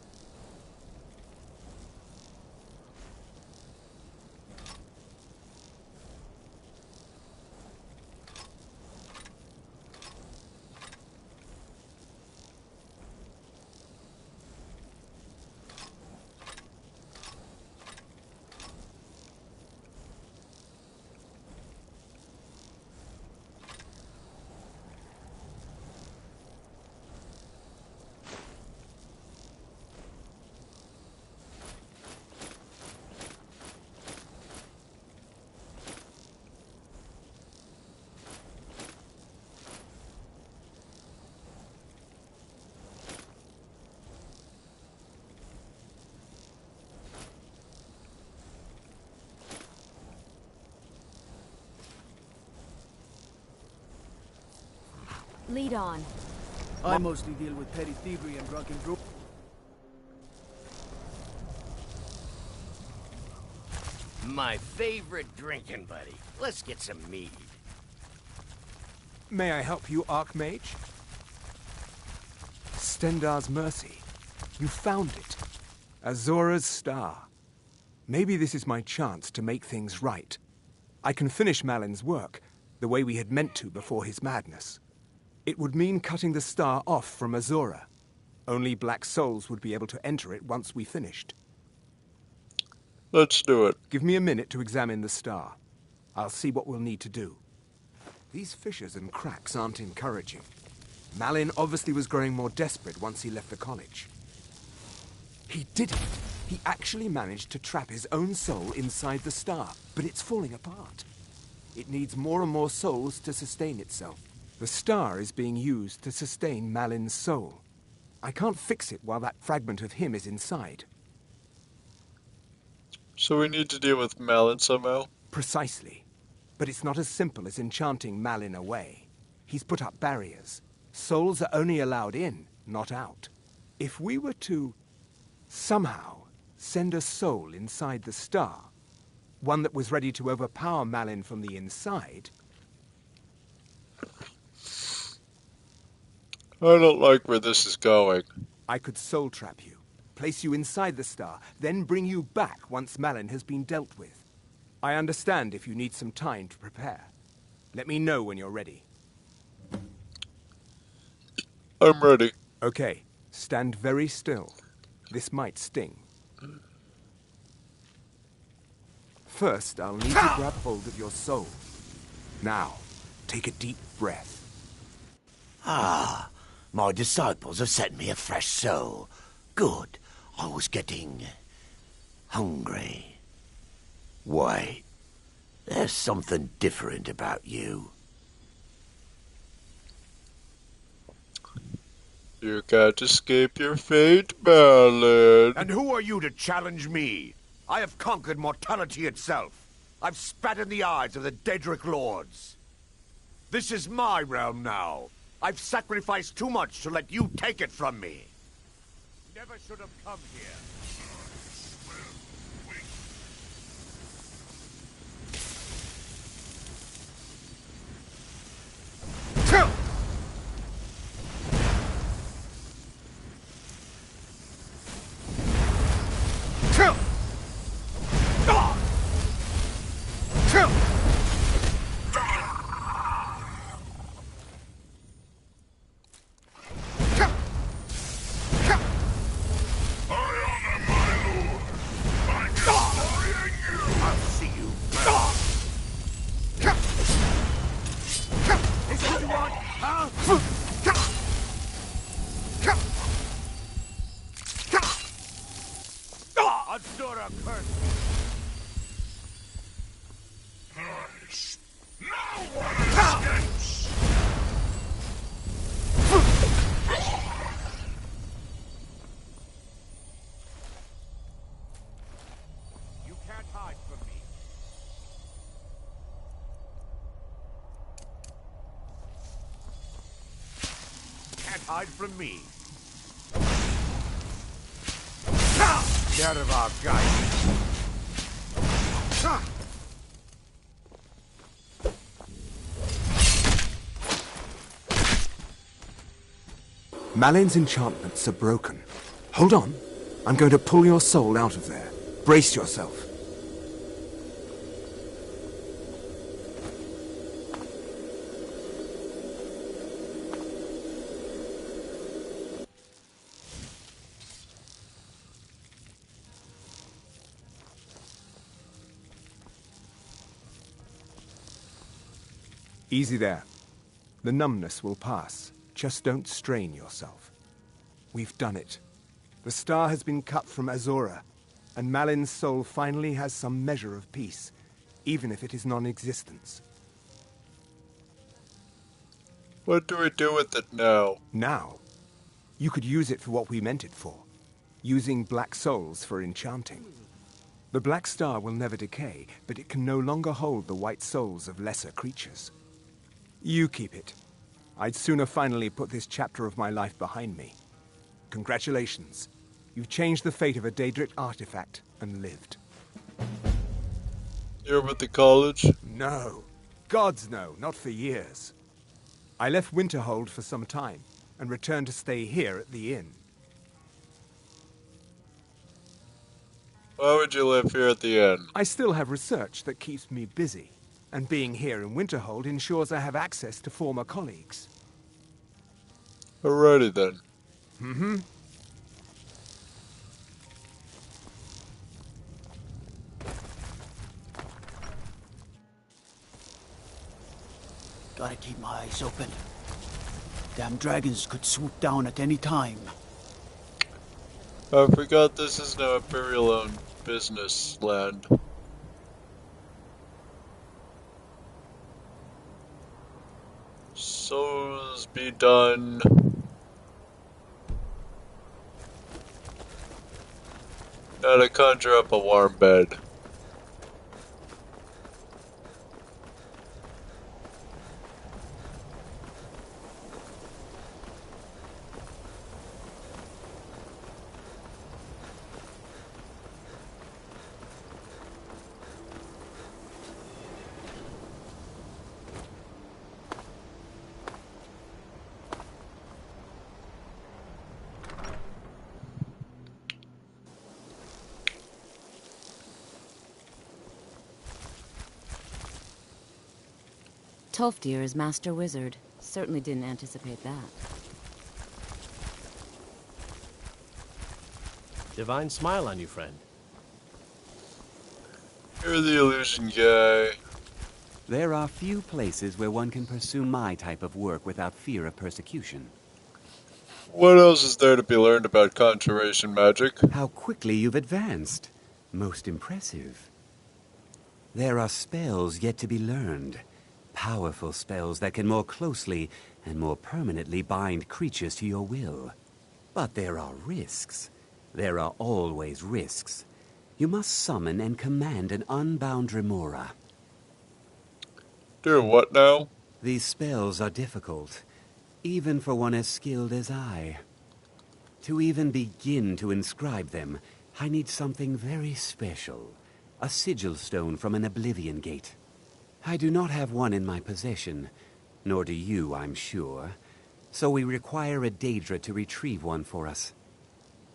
Lead on.
I mostly deal with petty thievery and drunken group.
My favorite drinking buddy. Let's get some mead.
May I help you, Archmage? Stendar's Mercy. You found it. Azora's Star. Maybe this is my chance to make things right. I can finish Malin's work, the way we had meant to before his madness. It would mean cutting the star off from Azora. Only black souls would be able to enter it once we finished.
Let's do it.
Give me a minute to examine the star. I'll see what we'll need to do. These fissures and cracks aren't encouraging. Malin obviously was growing more desperate once he left the college. He did it! He actually managed to trap his own soul inside the star, but it's falling apart. It needs more and more souls to sustain itself. The star is being used to sustain Malin's soul. I can't fix it while that fragment of him is inside.
So we need to deal with Malin somehow?
Precisely. But it's not as simple as enchanting Malin away. He's put up barriers. Souls are only allowed in, not out. If we were to somehow send a soul inside the star, one that was ready to overpower Malin from the inside...
I don't like where this is going.
I could soul trap you, place you inside the star, then bring you back once Malin has been dealt with. I understand if you need some time to prepare. Let me know when you're ready.
I'm ready.
Okay, stand very still. This might sting. First, I'll need to grab hold of your soul. Now, take a deep breath.
Ah, my disciples have sent me a fresh soul. Good. I was getting hungry. Wait, there's something different about you.
You can't escape your fate, Malin.
And who are you to challenge me? I have conquered mortality itself. I've spat in the eyes of the Daedric lords. This is my realm now. I've sacrificed too much to let you take it from me. Never should have come here. Hide from me. Get out of our guidance.
Malin's enchantments are broken. Hold on. I'm going to pull your soul out of there. Brace yourself. Easy there. The numbness will pass. Just don't strain yourself. We've done it. The star has been cut from Azora, and Malin's soul finally has some measure of peace, even if it is non-existence.
What do we do with it now?
Now? You could use it for what we meant it for, using black souls for enchanting. The black star will never decay, but it can no longer hold the white souls of lesser creatures. You keep it. I'd sooner finally put this chapter of my life behind me. Congratulations. You've changed the fate of a Daedric artifact and lived.
You're with the college?
No. Gods no, not for years. I left Winterhold for some time and returned to stay here at the inn.
Why would you live here at the inn?
I still have research that keeps me busy, and being here in Winterhold ensures I have access to former colleagues.
Alrighty then.
Mm-hmm.
Gotta keep my eyes open. Damn dragons could swoop down at any time.
I forgot this is now Imperial-owned business land. Souls be done. Now to conjure up a warm bed.
Tolfdir is Master Wizard. Certainly didn't anticipate that.
Divine smile on you, friend.
You're the illusion guy.
There are few places where one can pursue my type of work without fear of persecution.
What else is there to be learned about conjuration magic?
How quickly you've advanced. Most impressive. There are spells yet to be learned. Powerful spells that can more closely and more permanently bind creatures to your will. But there are risks. There are always risks. You must summon and command an unbound remora.
Do what now?
These spells are difficult, even for one as skilled as I. To even begin to inscribe them, I need something very special. A sigil stone from an Oblivion Gate. I do not have one in my possession, nor do you, I'm sure. So we require a Daedra to retrieve one for us.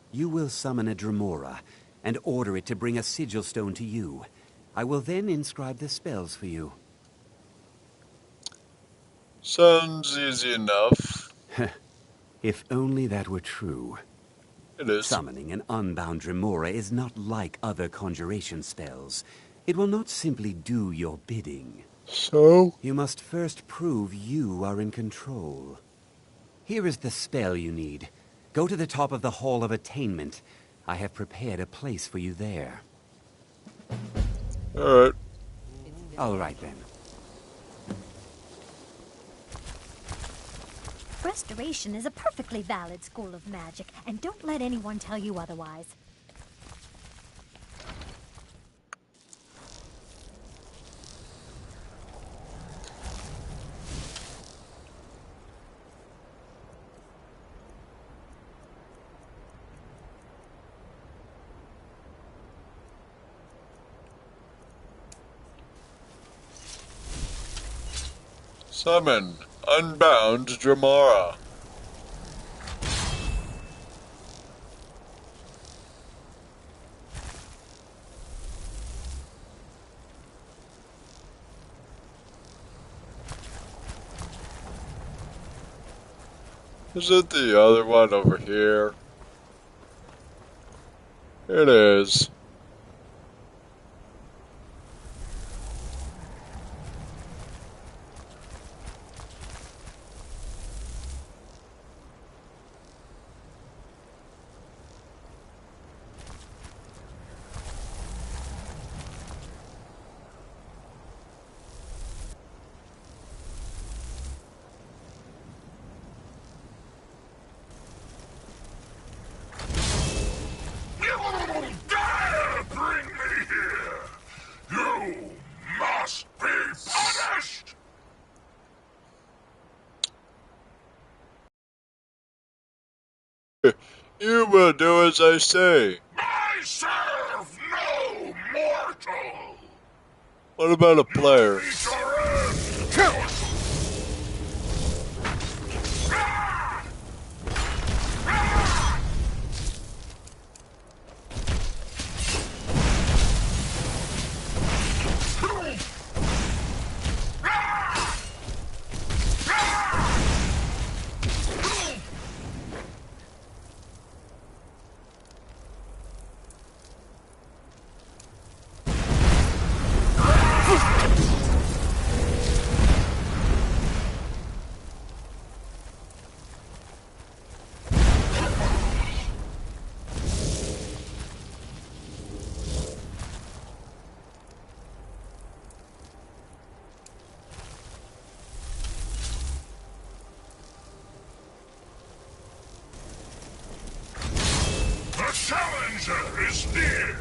You will summon a Dremora, and order it to bring a sigil stone to you. I will then inscribe the spells for you.
Sounds easy enough.
If only that were true.
It is.
Summoning an unbound Dremora is not like other conjuration spells. It will not simply do your bidding.
So?
You must first prove you are in control. Here is the spell you need. Go to the top of the Hall of Attainment. I have prepared a place for you there.
Alright.
All right, then.
Restoration is a perfectly valid school of magic, and don't let anyone tell you otherwise.
Summon Unbound Dremora. Isn't the other one over here? It is.
Dare bring me here! You must be punished!
You will do as I say.
I serve no mortal!
What about a player?
The challenger is near!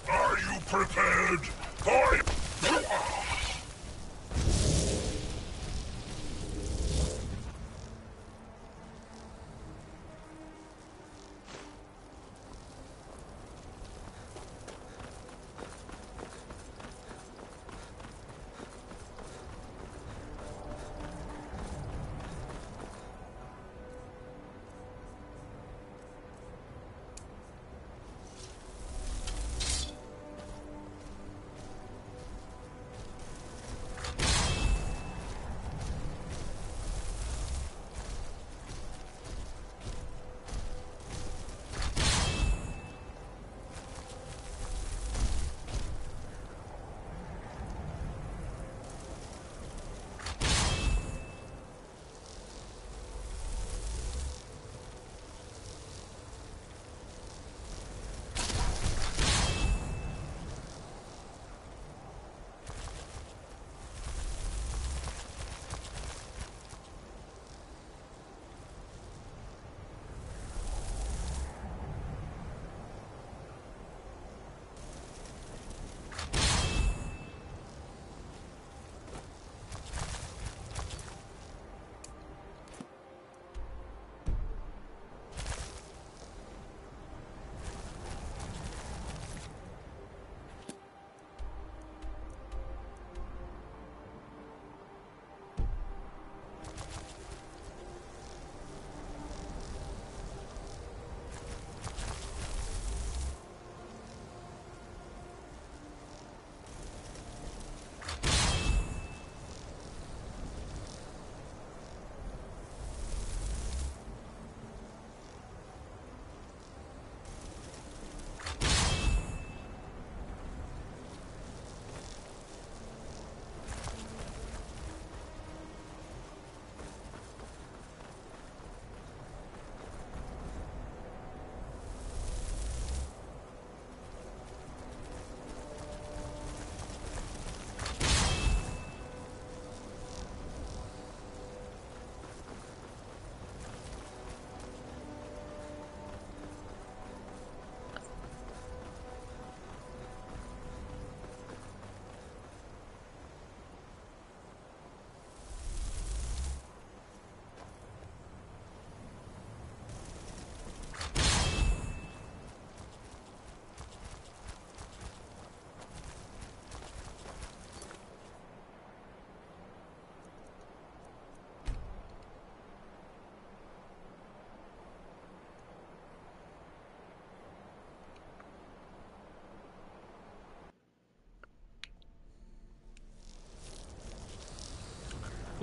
Are you prepared for it?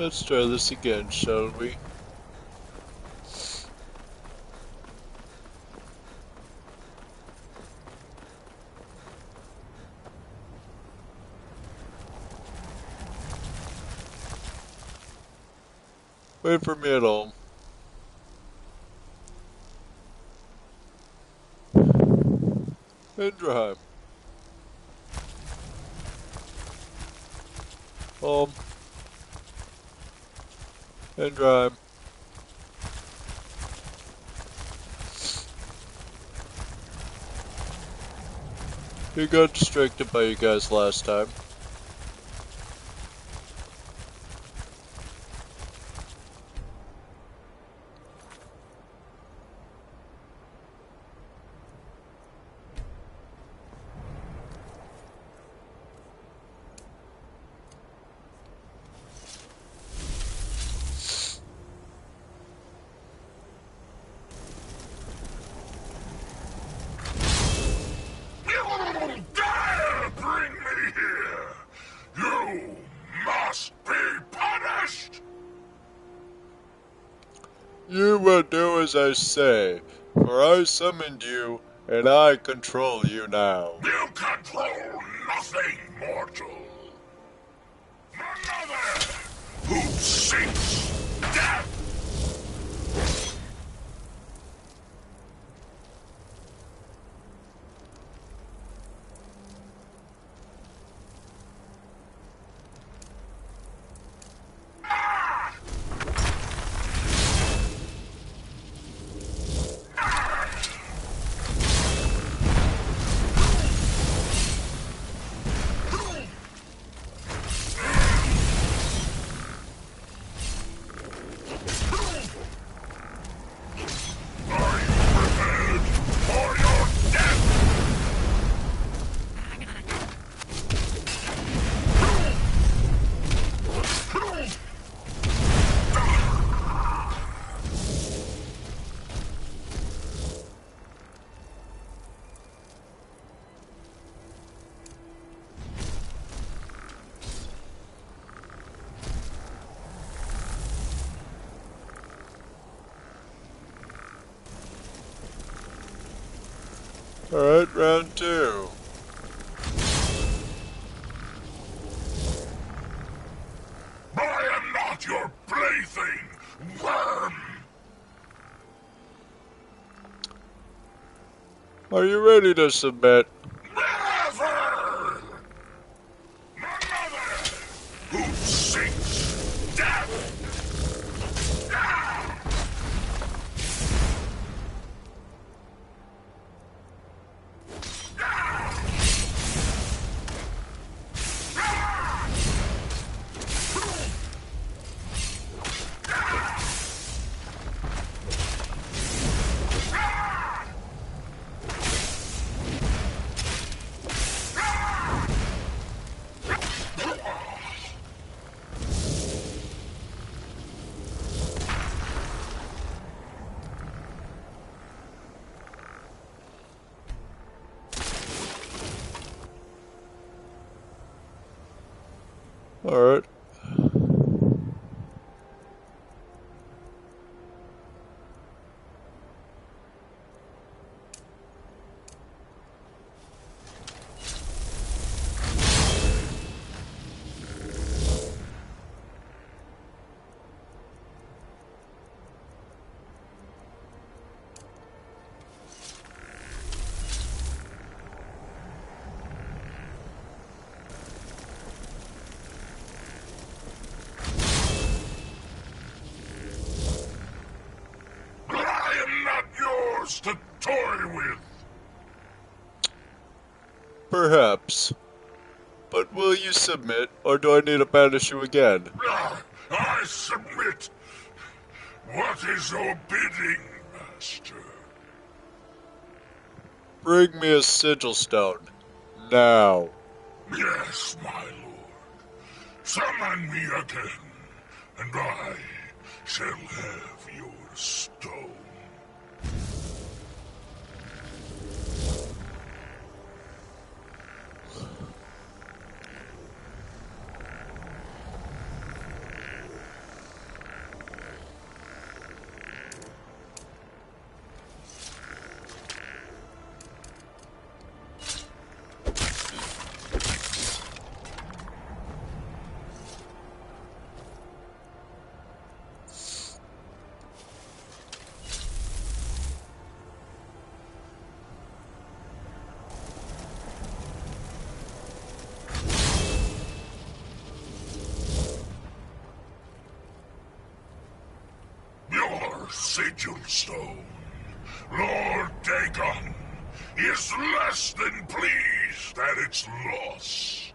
Let's try this again, shall we? Wait for me at home. Indra. Home. Indra. You got distracted by you guys last time. You will do as I say, for I summoned you, and I control you now.
You control nothing, mortal. Another who seeks death.
Alright, round two.
I am not your plaything, worm.
Are you ready to submit?
Never! Another who seeks death.
Alright.
I am not yours to toy with.
Perhaps. But will you submit, or do I need to banish you again?
I submit. What is your bidding, master?
Bring me a sigil stone. Now.
Yes, my lord. Summon me again, and I shall have your stone.
sigil stone. Lord Dagon is less than pleased at its loss.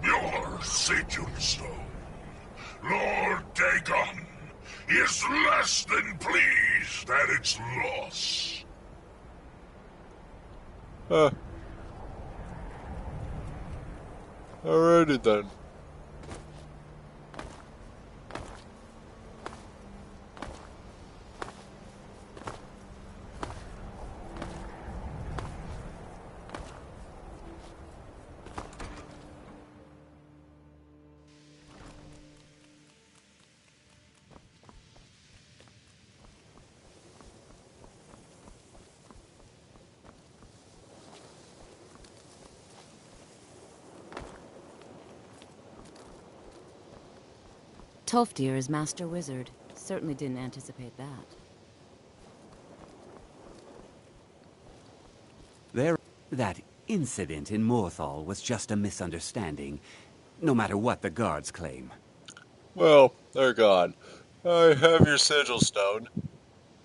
Your sigil stone, Lord Dagon, is less than pleased at its loss.
Alrighty then.
Tolfdir is Master Wizard. Certainly didn't anticipate that.
That incident in Morthal was just a misunderstanding, no matter what the guards claim.
Well, they're gone. I have your sigil stone.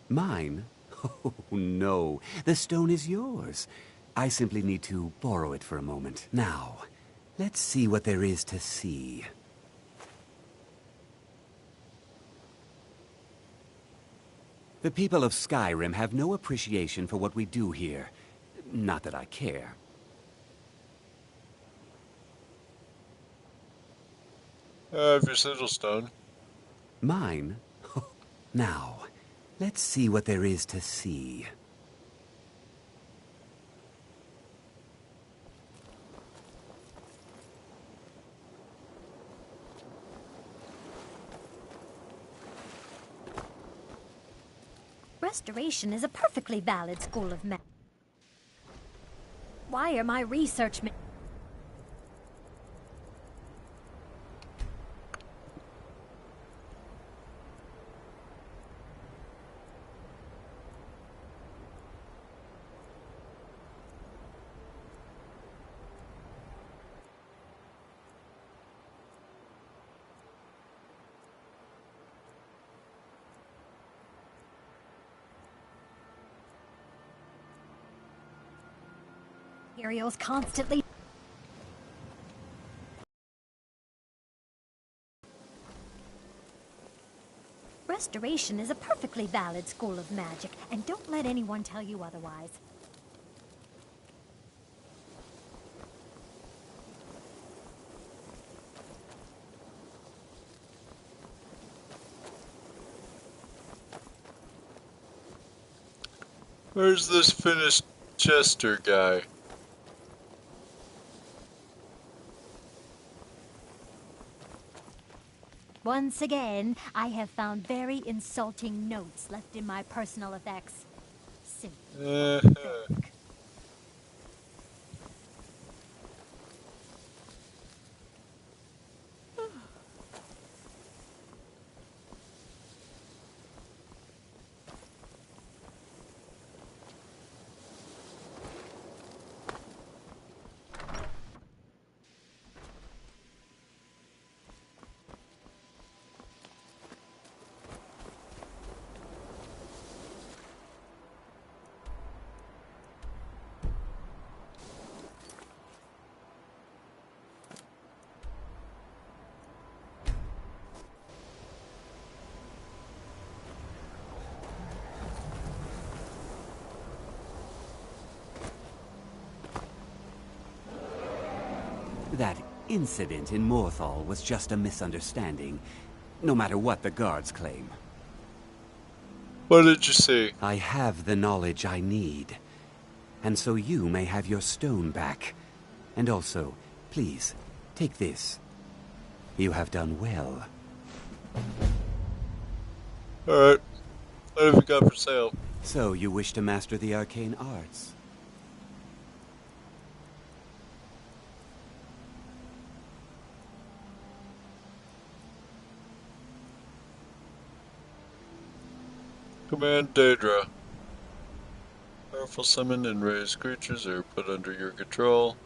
Mine? Oh, no. The stone is yours. I simply need to borrow it for a moment. Now, let's see what there is to see. The people of Skyrim have no appreciation for what we do here. Not that I care.
I have your sigil stone.
Mine? Now, let's see what there is to see.
Restoration is a perfectly valid school of magic. Why are my research materials constantly... Restoration is a perfectly valid school of magic, and don't let anyone tell you otherwise.
Where's this Finnish Chester guy?
Once again, I have found very insulting notes left in my personal effects. Simply pathetic.
That incident in Morthal was just a misunderstanding, no matter what the guards claim.
What did you see?
I have the knowledge I need. And so you may have your stone back. And also, please, take this. You have done well.
Alright. What have you got for sale?
So you wish to master the arcane arts?
Command Daedra. Powerful summon and raise creatures are put under your control.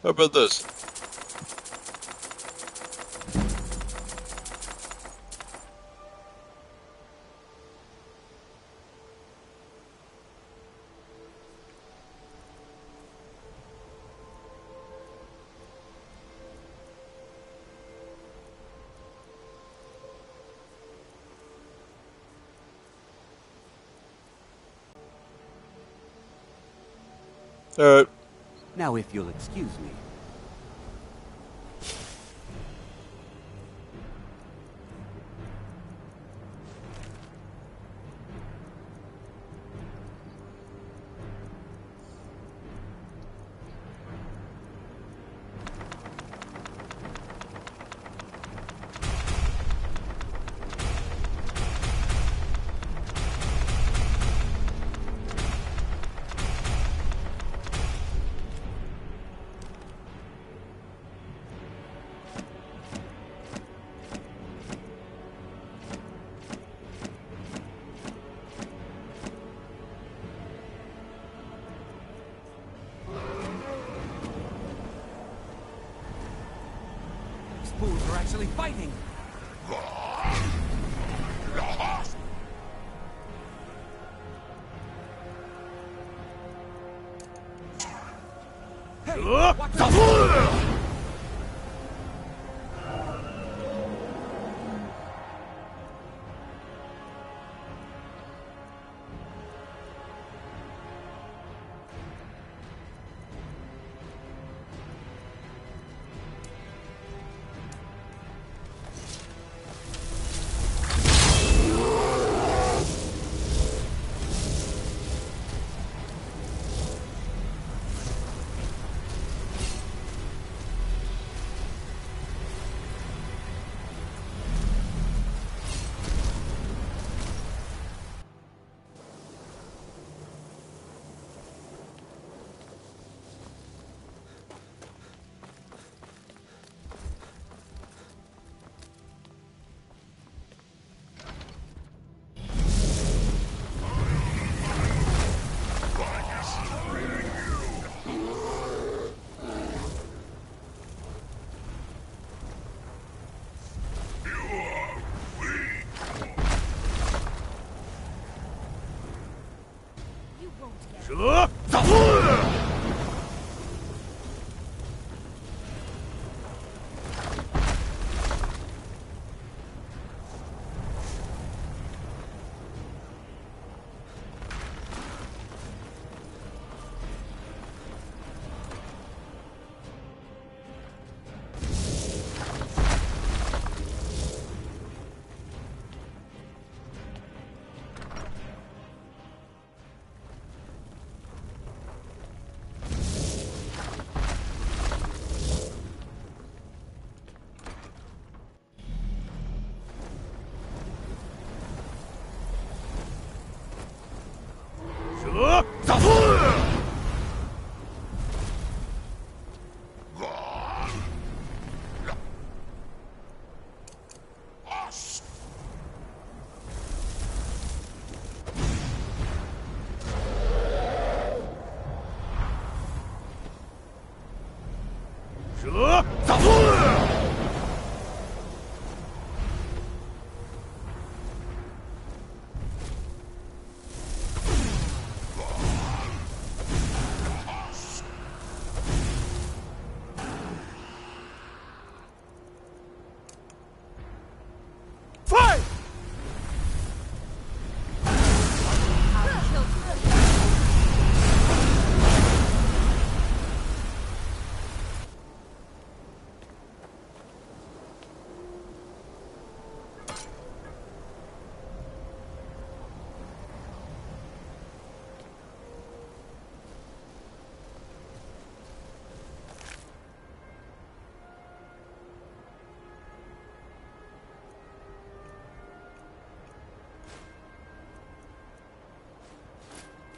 How about this? Alright.
Now, if you'll excuse me.
Fools are actually fighting! Hey, watch out!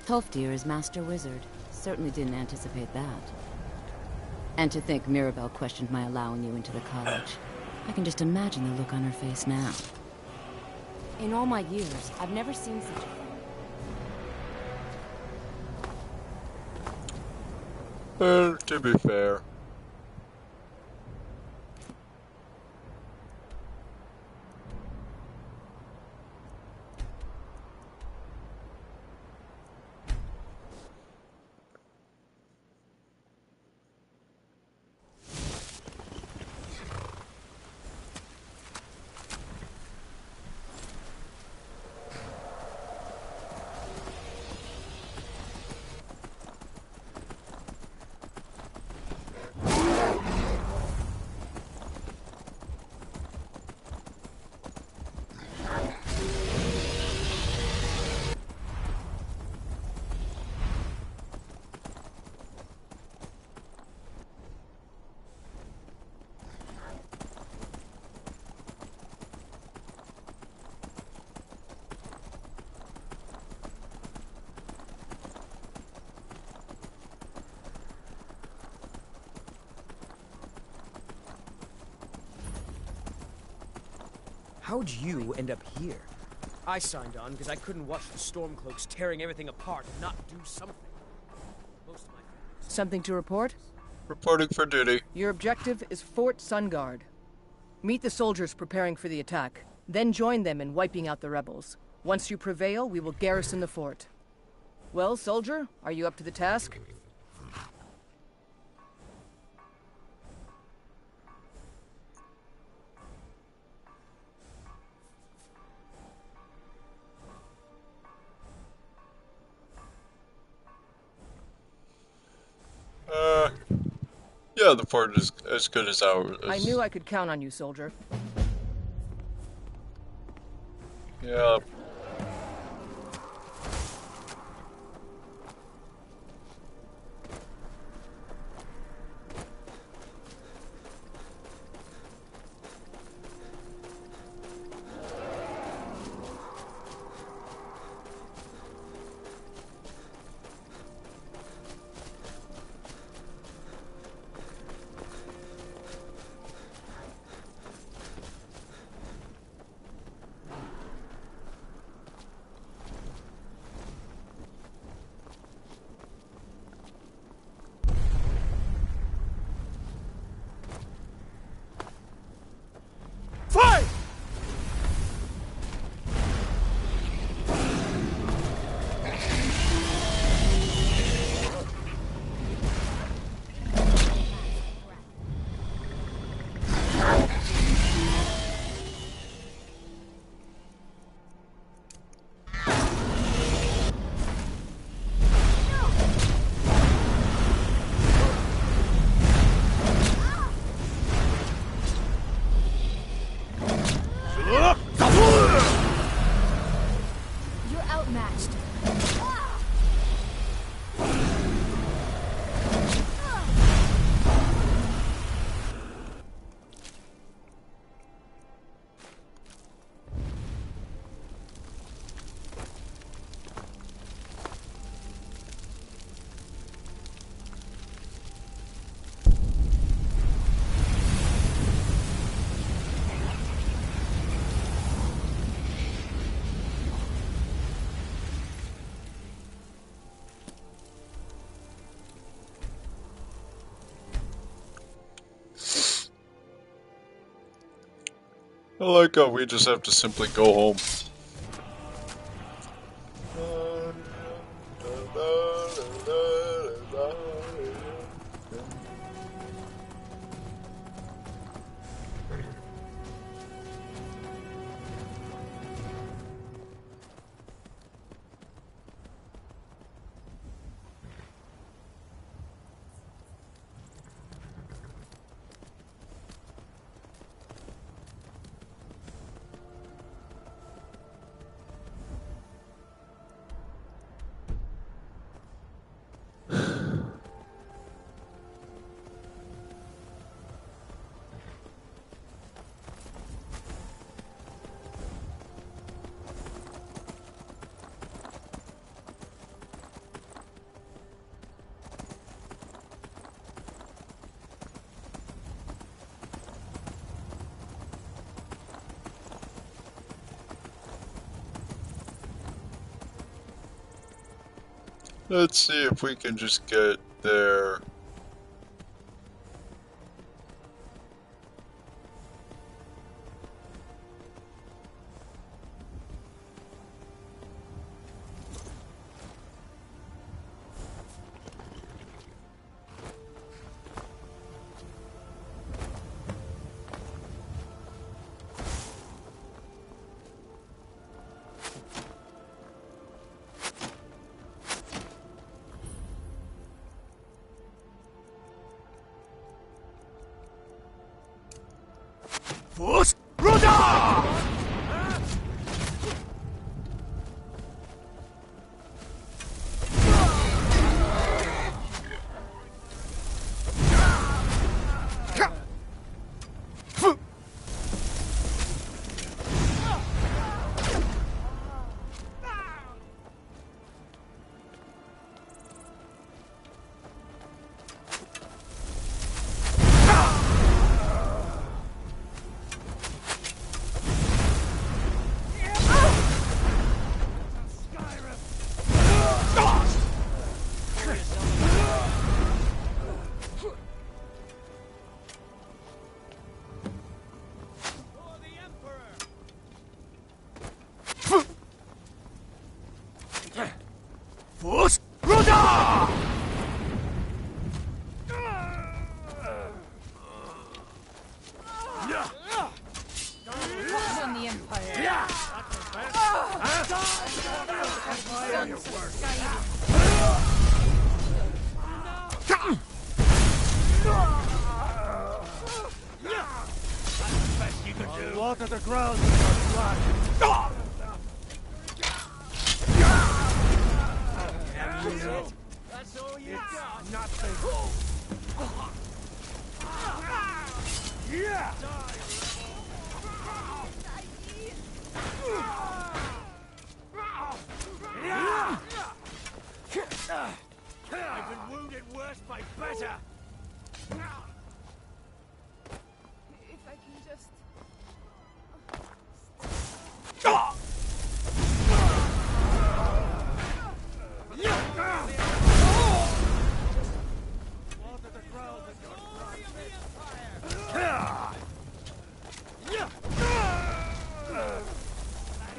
Tolfdir is Master Wizard. Certainly didn't anticipate that. And to think Mirabelle questioned my allowing you into the college. I can just imagine the look on her face now.
In all my years, I've never seen such a thing.
To be fair.
How'd you end up here? I signed on because I couldn't watch the Stormcloaks tearing everything apart and not do something.
Something to report?
Reporting for duty.
Your objective is Fort Sunguard. Meet the soldiers preparing for the attack, then join them in wiping out the rebels. Once you prevail, we will garrison the fort. Well, soldier, are you up to the task?
Yeah, the fort is as good as ours.
I knew I could count on you, soldier.
Yeah.
Fight!
You're outmatched.
I like how we just have to simply go home. Let's see if we can just get there.
Force Rudder! Water the ground with your blood.
That's all you
It's
got.
nothing. Yeah.
I've been wounded worse by better.
If I can just...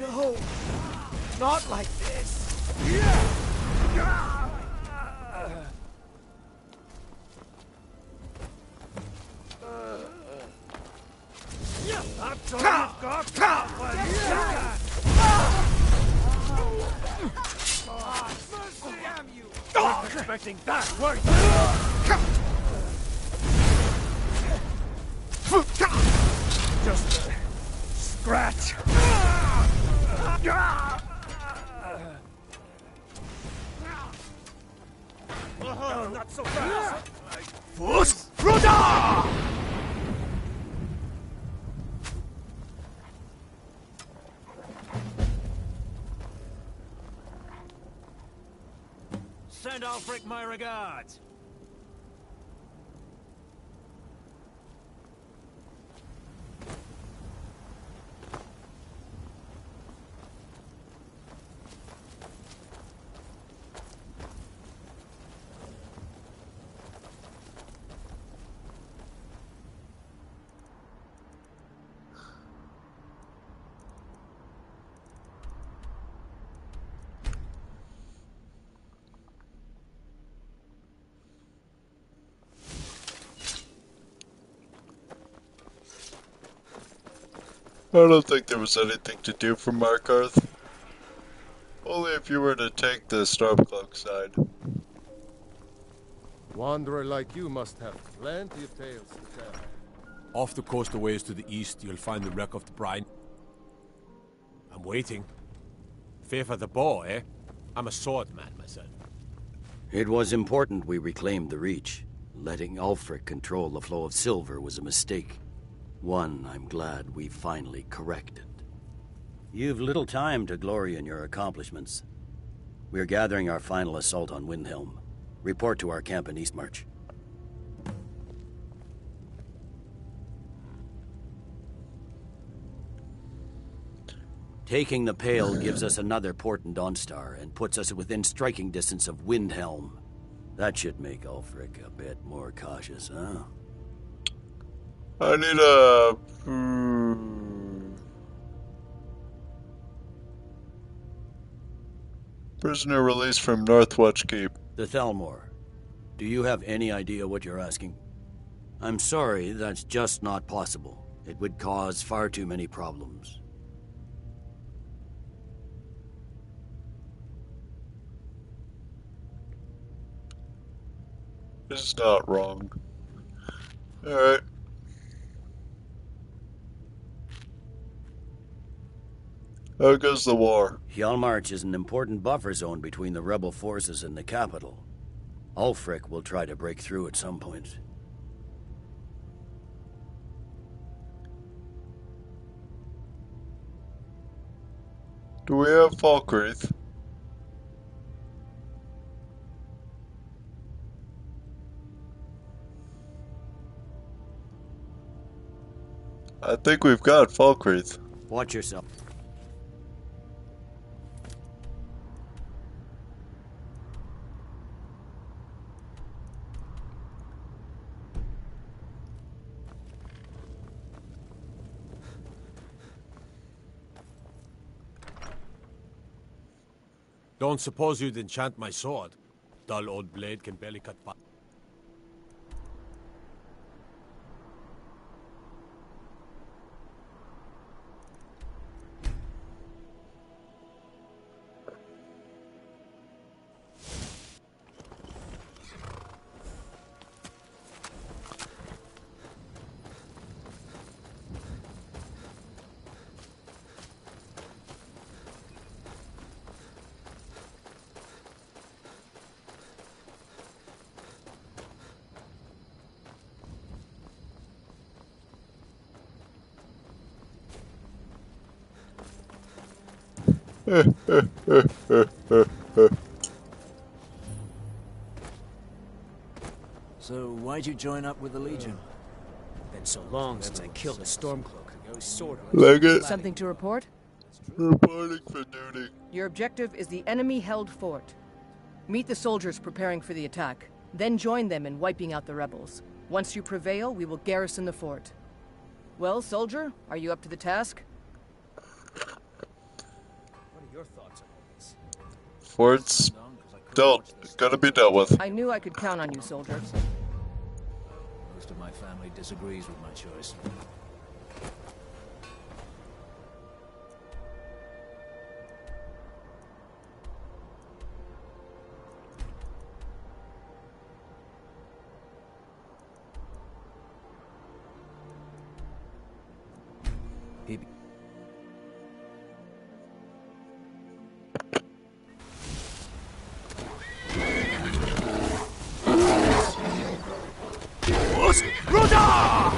No, not like this.
That's all you've got. Mercy, damn you! Wasn't expecting that, were you? Just a scratch. Oh, not so fast. Fuss, Ruda!
Send Ulfric my regards.
I don't think there was anything to do for Markarth. Only if you were to take the Stormcloak side.
Wanderer like you must have plenty of tales to tell.
Off the coast a ways to the east, you'll find the wreck of the brine. I'm waiting. Fear for the bow, eh? I'm a swordman myself.
It was important we reclaimed the Reach. Letting Ulfric control the flow of silver was a mistake. One I'm glad we finally corrected. You've little time to glory in your accomplishments. We're gathering our final assault on Windhelm. Report to our camp in Eastmarch. Taking the Pale gives us another port in Dawnstar and puts us within striking distance of Windhelm. That should make Ulfric a bit more cautious, huh?
I need a... Prisoner released from Northwatch Keep.
The Thalmor. Do you have any idea what you're asking? I'm sorry, that's just not possible. It would cause far too many problems.
It's not wrong. Alright. How goes the war?
Hjalmarch is an important buffer zone between the rebel forces and the capital. Ulfric will try to break through at some point.
Do we have Falkreath? I think we've got Falkreath.
Watch yourself.
Don't suppose you'd enchant my sword. Dull old blade can barely cut by.
So, why'd you join up with the Legion?
Been so long since I killed a Stormcloak. I was sort of
Like it.
Something to report?
Reporting for duty.
Your objective is the enemy-held fort. Meet the soldiers preparing for the attack, then join them in wiping out the rebels. Once you prevail, we will garrison the fort. Well, soldier, are you up to the task?
What are your thoughts on all this?
Forts gonna be dealt with.
I knew I could count on you, soldier.
Most of my family disagrees with my choice.
Ruda!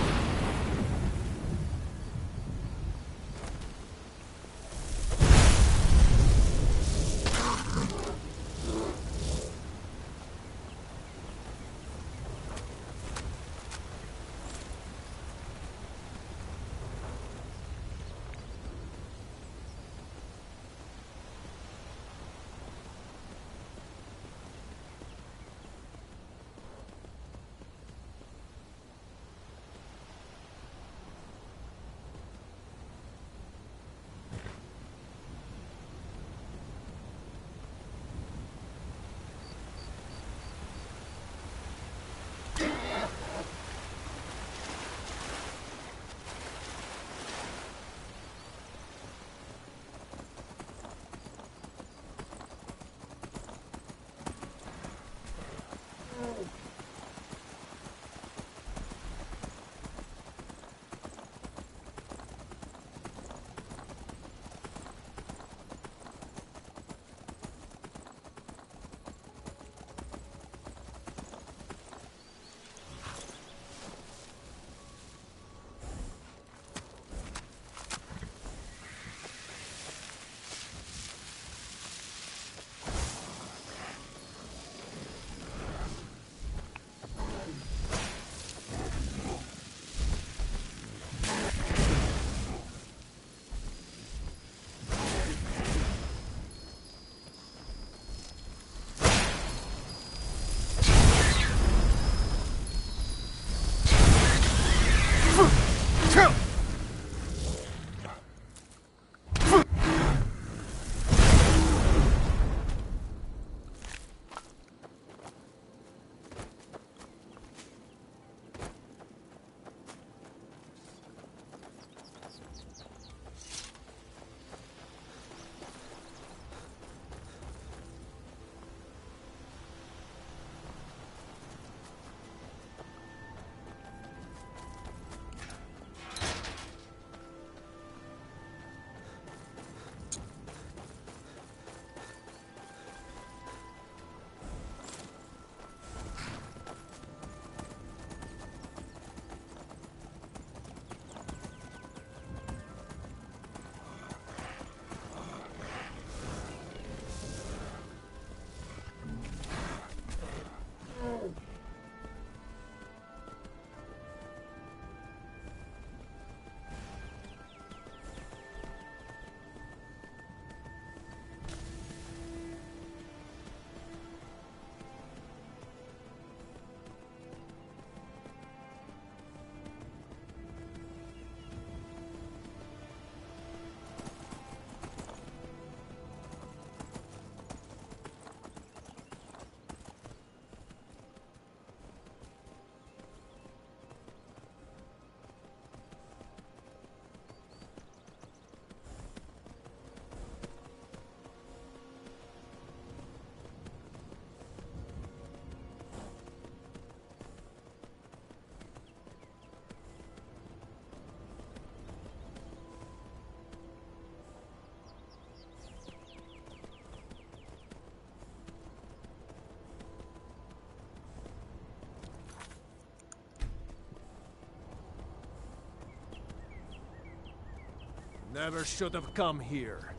Never should have come here.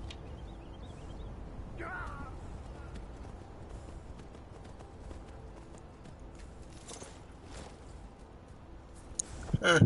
Eh.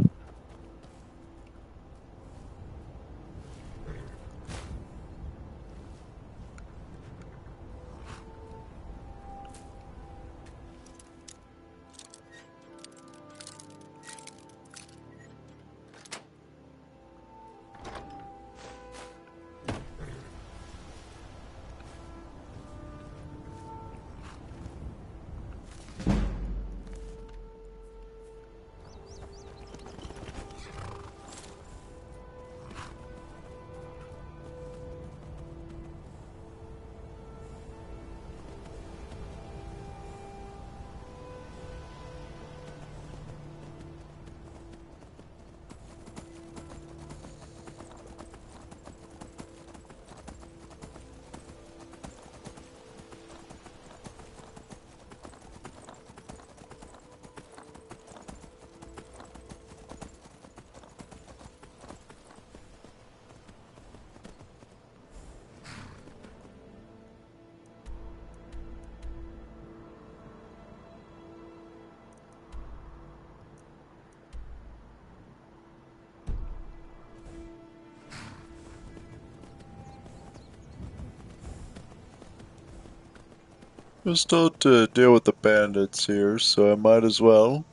We're still to deal with the bandits here, so I might as well.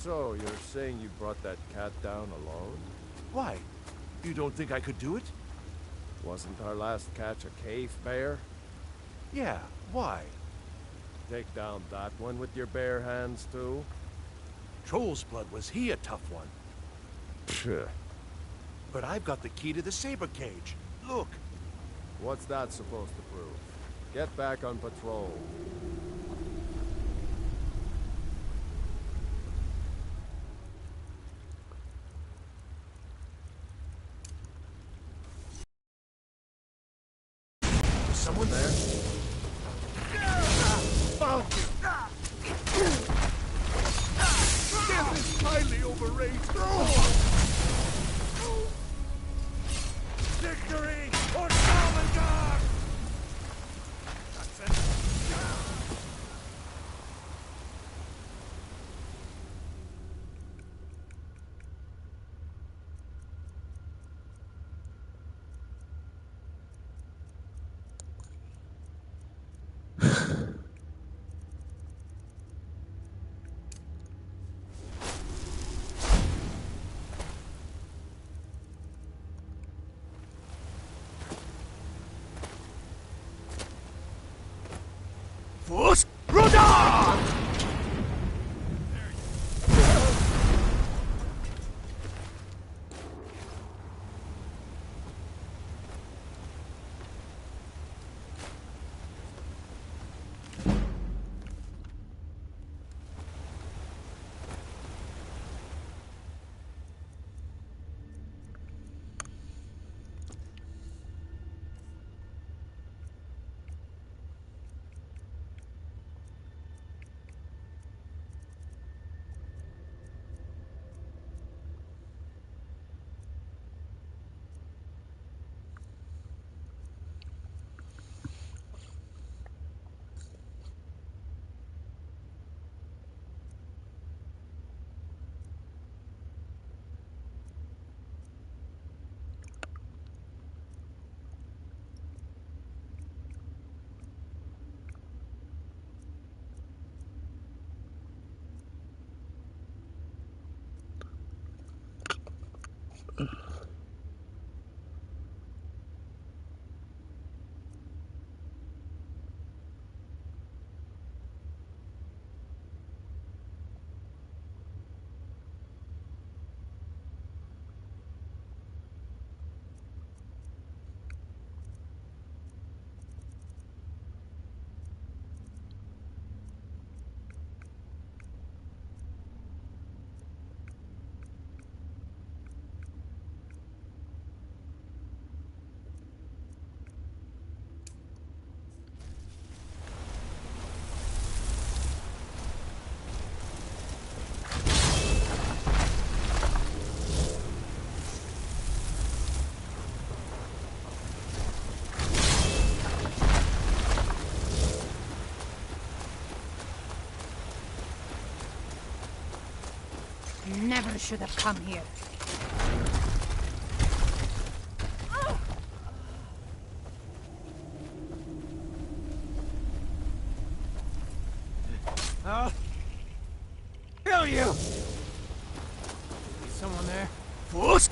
So, you're saying you brought that cat down alone?
Why? You don't think I could do it?
Wasn't our last catch a cave bear?
Yeah, why?
Take down that one with your bare hands, too?
Troll's blood, was he a tough one?
Phew.
But I've got the key to the saber cage. Look.
What's that supposed to prove? Get back on patrol.
Someone there?
Found you! Death is highly overrated!
Victory or Salvador! That's it.
Fus Ruda!
never should have come here.
I'll kill you! Is someone there?
Force!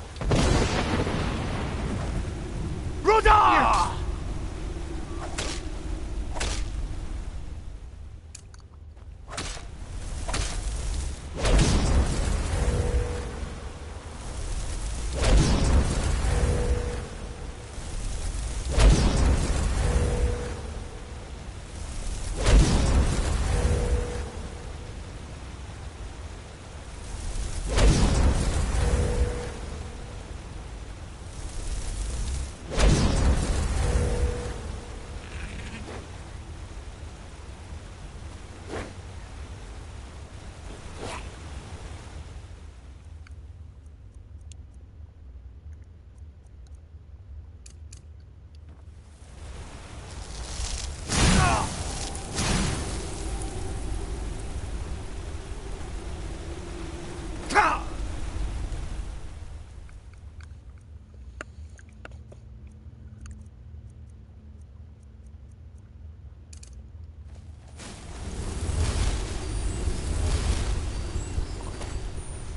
Ruda!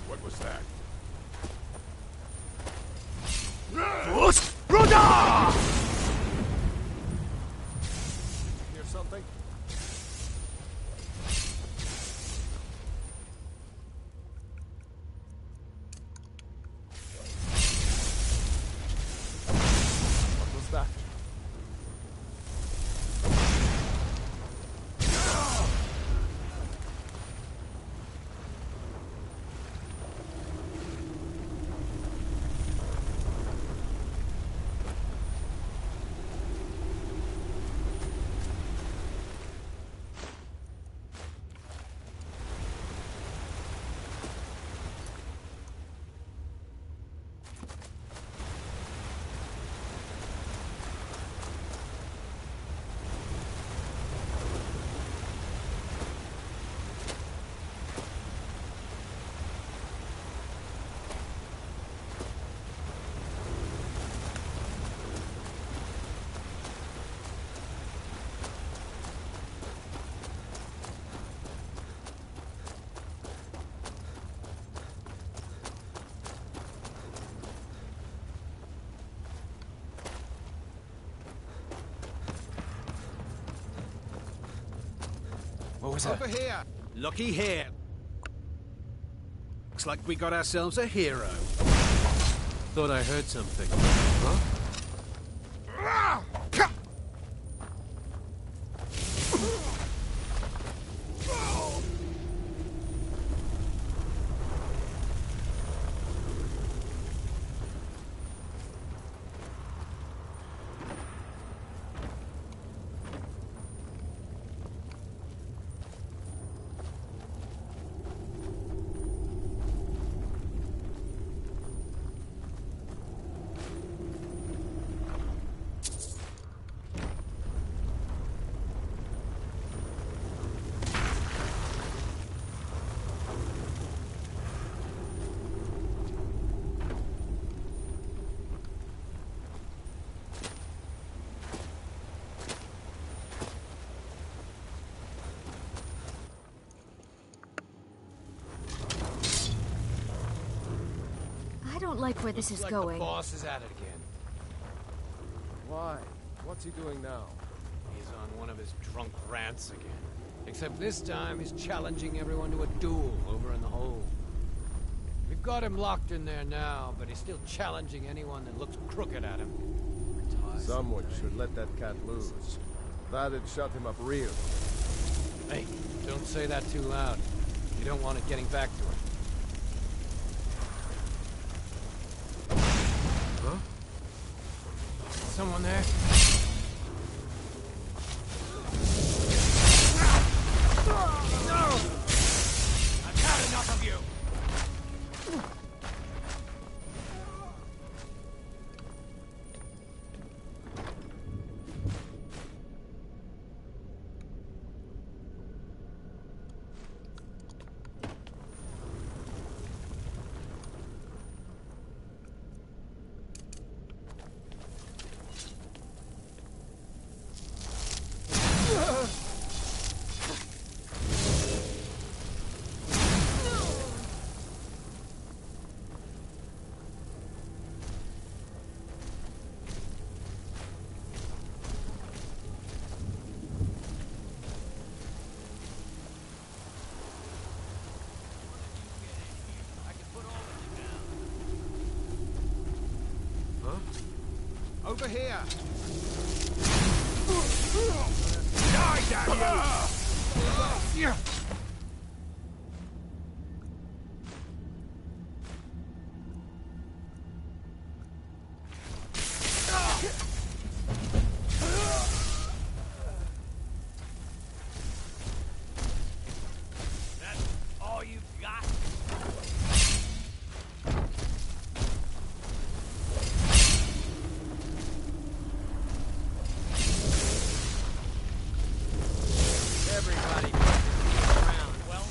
What was that?
Force! Ruda!
Hear something? What was that?
What was
Over
that?
here! Looky here! Looks like we got ourselves a hero.
Thought I heard something.
Huh?
I don't like where this is
Like
going.
the boss is at it again.
Why? What's he doing now?
He's on one of his drunk rants again. Except this time he's challenging everyone to a duel over in the hold. We've got him locked in there now, but he's still challenging anyone that looks crooked at him.
Someone should let that cat loose. That'd shut him up real.
Hey, don't say that too loud. You don't want it getting back to him.
Huh?
Someone there? No! I've had enough of you!
over here!
Die, damn you!
All you've got? Everybody around. Well,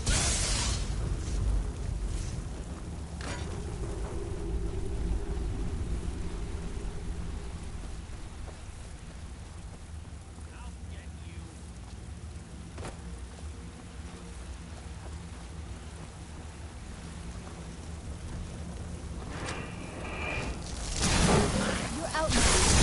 You're out now.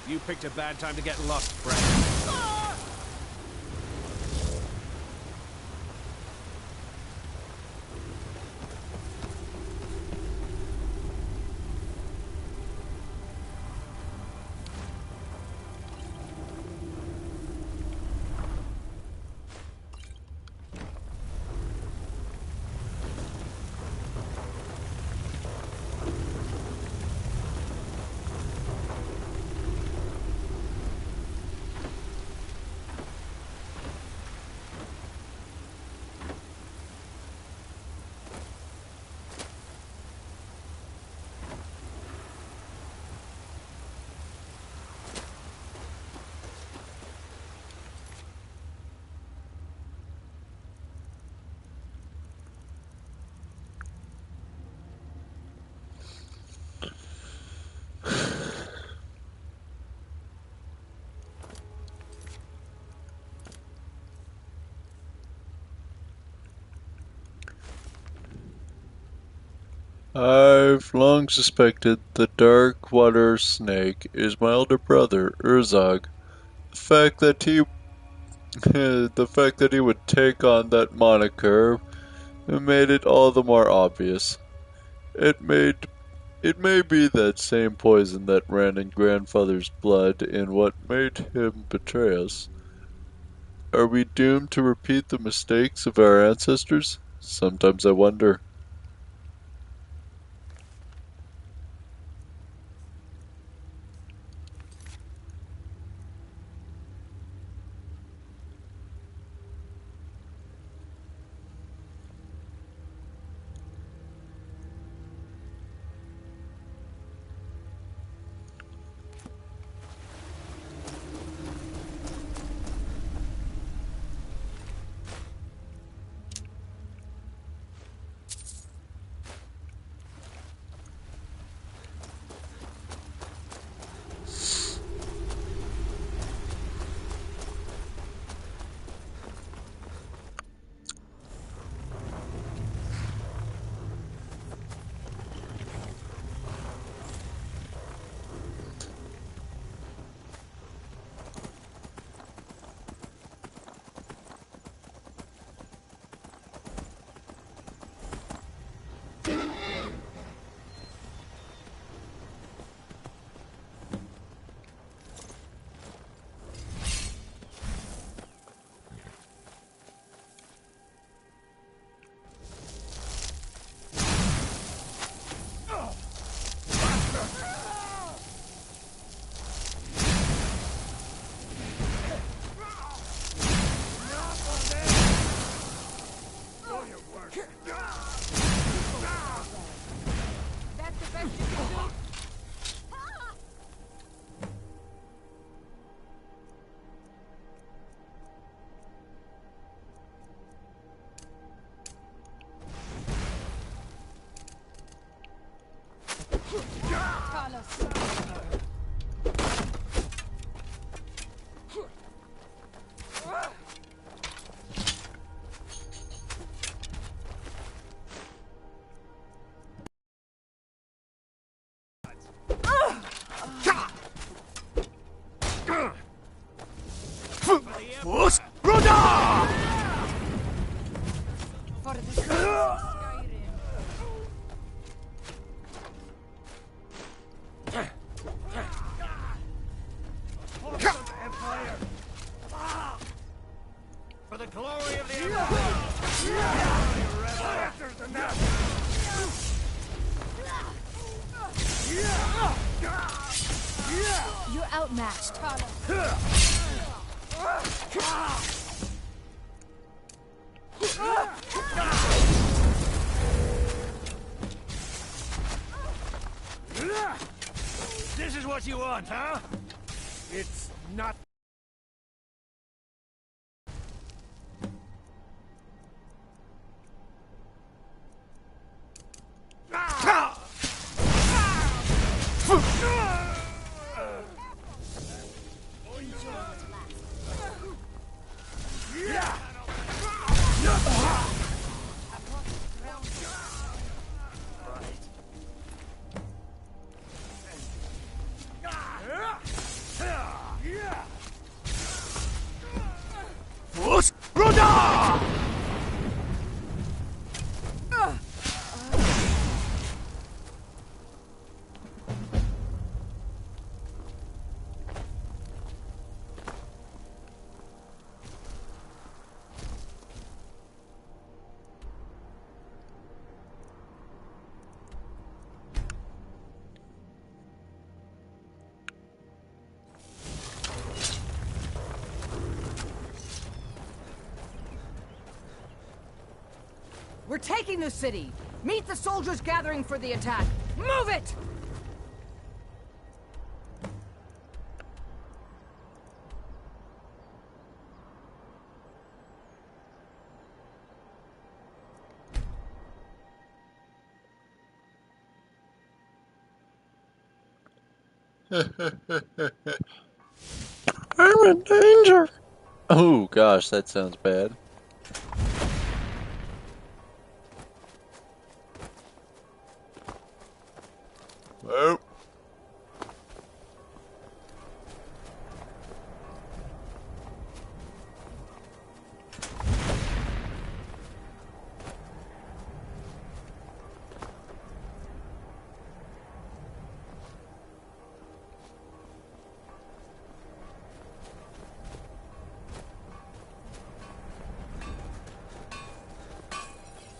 You picked a bad time to get lost, friend.
I've long suspected the dark water snake is my older brother, Urzog. The fact that he the fact that he would take on that moniker made it all the more obvious. It made it may be that same poison that ran in grandfather's blood in what made him betray us. Are we doomed to repeat the mistakes of our ancestors? Sometimes I wonder.
Fus Ruda!
For the Skyrim.
For the glory of the Empire!
You're outmatched.
This is what you want, huh?
It's not. Fus Ruda!
We're taking the city! Meet the soldiers gathering for the attack! Move it!
I'm in danger. Oh gosh, that sounds bad. Oh.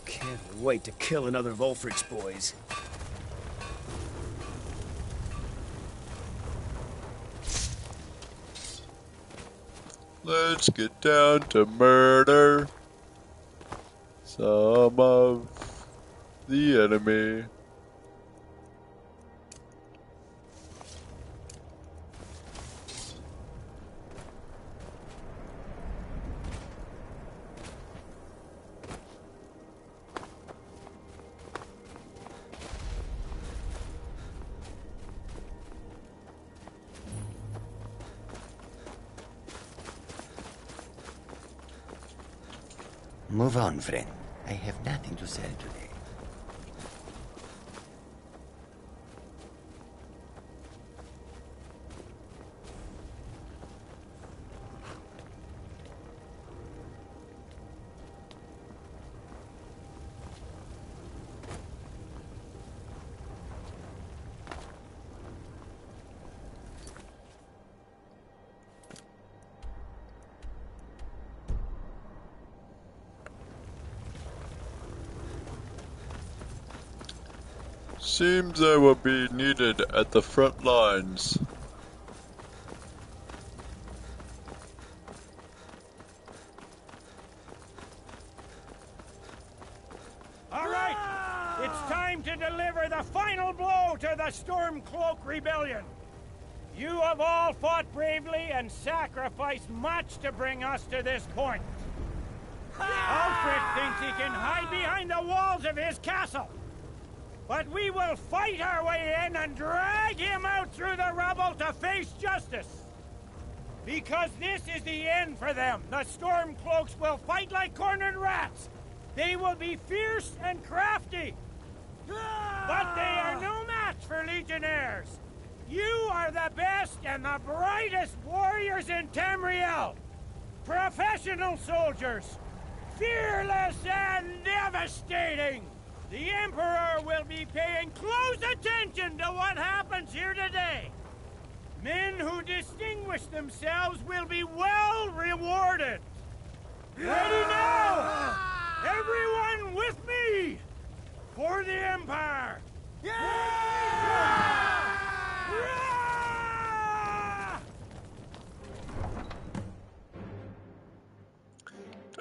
Can't wait to kill another Wolfric's boys.
Let's get down to murder some of the enemy.
Move on, friend. I have nothing to sell today.
Seems I will be needed at the front lines.
All right! It's time to deliver the final blow to the Stormcloak Rebellion. You have all fought bravely and sacrificed much to bring us to this point. Ulfric thinks he can hide behind the walls of his castle. But we will fight our way in and drag him out through the rubble to face justice. Because this is the end for them. The Stormcloaks will fight like cornered rats. They will be fierce and crafty. But they are no match for Legionnaires. You are the best and the brightest warriors in Tamriel. professional soldiers, fearless and devastating. The Emperor will be paying close attention to what happens here today. Men who distinguish themselves will be well rewarded. Ready now! Everyone with me! For the Empire!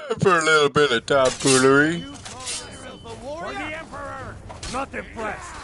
Time for a little bit of tomfoolery.
For the Emperor! Not impressed.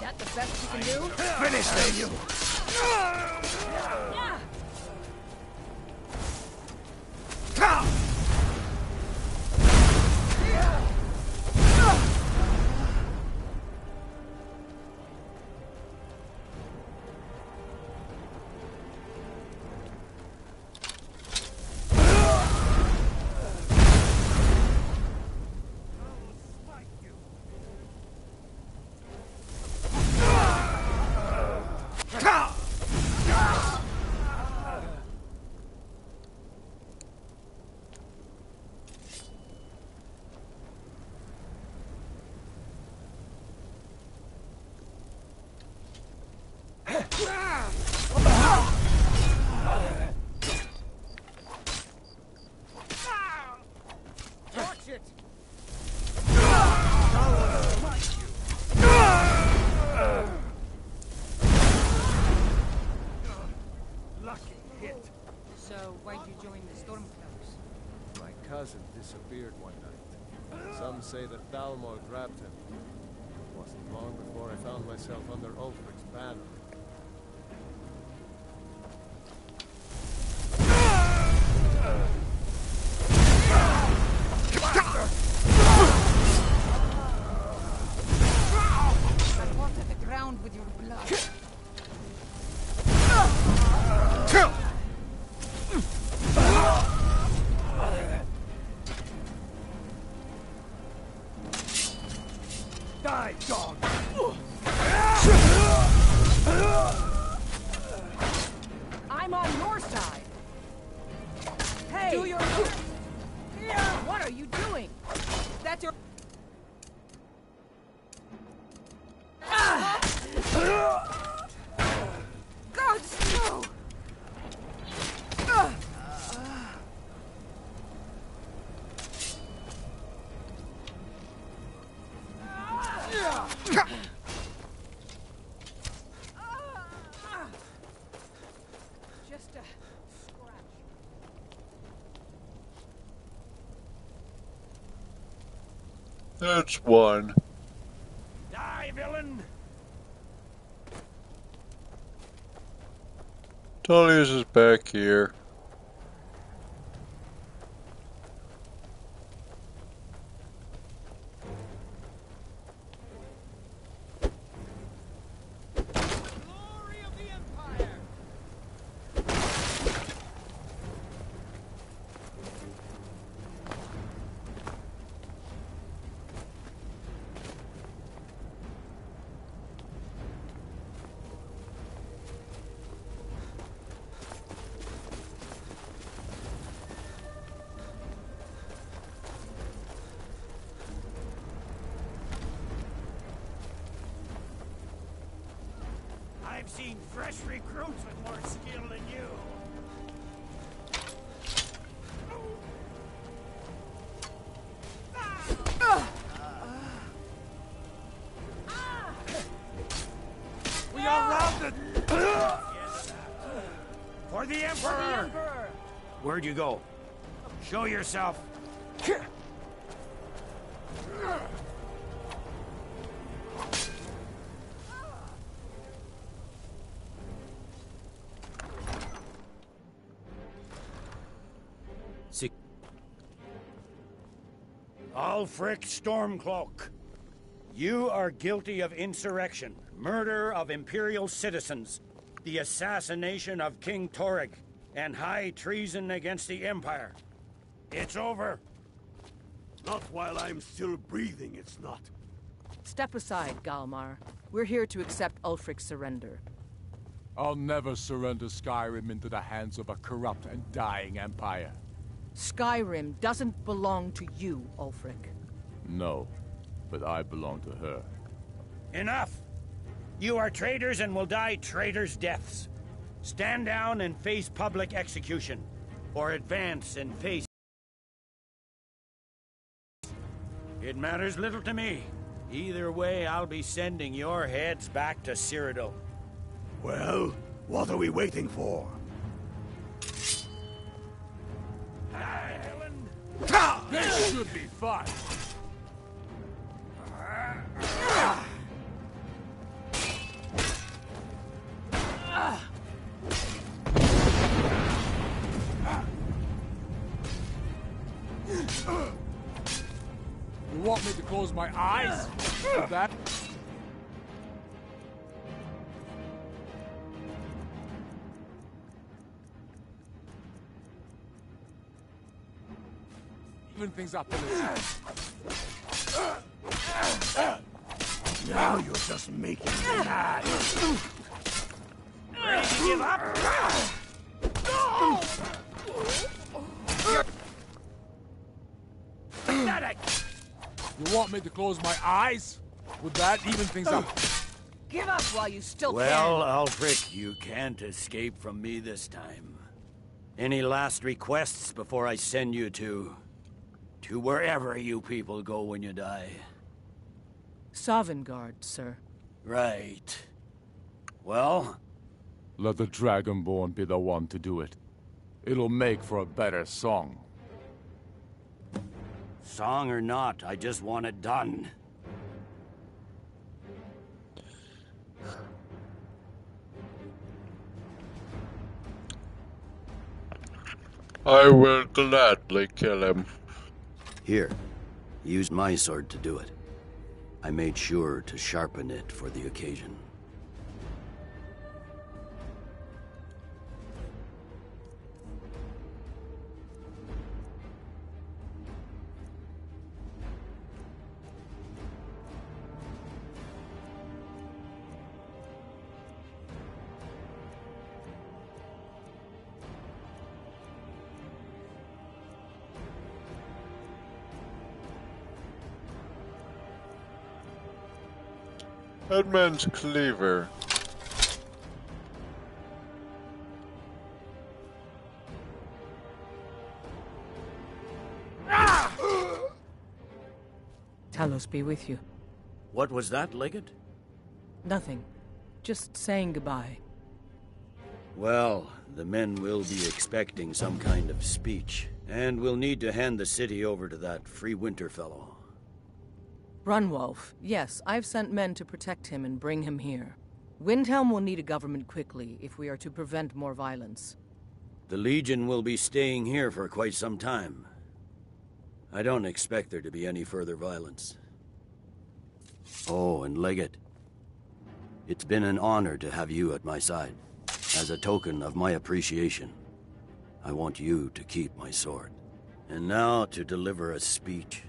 That the best you can do?
Finish them!
Watch it!
Lucky hit.
So, why'd you join the Stormcloaks?
My cousin disappeared one night. Some say that Dalmor grabbed him. It wasn't long before I found myself under Ulfric's banner.
I water the ground with your blood.
Die, dog!
I'm on your side. Hey! Do your What are you doing? That's your... Gods, no! Just a scratch.
That's one.
Die, villain!
Tullius is back here.
I've seen fresh recruits with more skill than you. We are routed! For the Emperor! Where'd you go? Show yourself! Ulfric Stormcloak, you are guilty of insurrection, murder of Imperial citizens, the assassination of King Torrig, and high treason against the Empire. It's over.
Not while I'm still breathing, it's not.
Step aside, Galmar. We're here to accept Ulfric's surrender.
I'll never surrender Skyrim into the hands of a corrupt and dying empire.
Skyrim doesn't belong to you, Ulfric.
No, but I belong to her.
Enough! You are traitors and will die traitors' deaths. Stand down and face public execution, or advance and face... It matters little to me. Either way, I'll be sending your heads back to Cyrodiil.
Well, what are we waiting for?
This should be fun! You want me to close my eyes? With that? Even things up a little.
Now you're just making me mad.
Ready to give up? Pathetic!
You want me to close my eyes? Would that even things up?
Give up while you still
Well,
can.
Ulfric, you can't escape from me this time. Any last requests before I send you to wherever you people go when you die?
Sovngarde, sir.
Right. Well?
Let the Dragonborn be the one to do it. It'll make for a better song.
Song or not, I just want it done.
I will gladly kill him.
Here, use my sword to do it. I made sure to sharpen it for the occasion.
Headman's cleaver.
Talos be with you.
What was that, Legate?
Nothing. Just saying goodbye.
Well, the men will be expecting some kind of speech, and we'll need to hand the city over to that Free Winter fellow.
Brunwolf, yes, I've sent men to protect him and bring him here. Windhelm will need a government quickly if we are to prevent more violence.
The Legion will be staying here for quite some time. I don't expect there to be any further violence. Oh, and Legate, it's been an honor to have you at my side. As a token of my appreciation, I want you to keep my sword. And now to deliver a speech.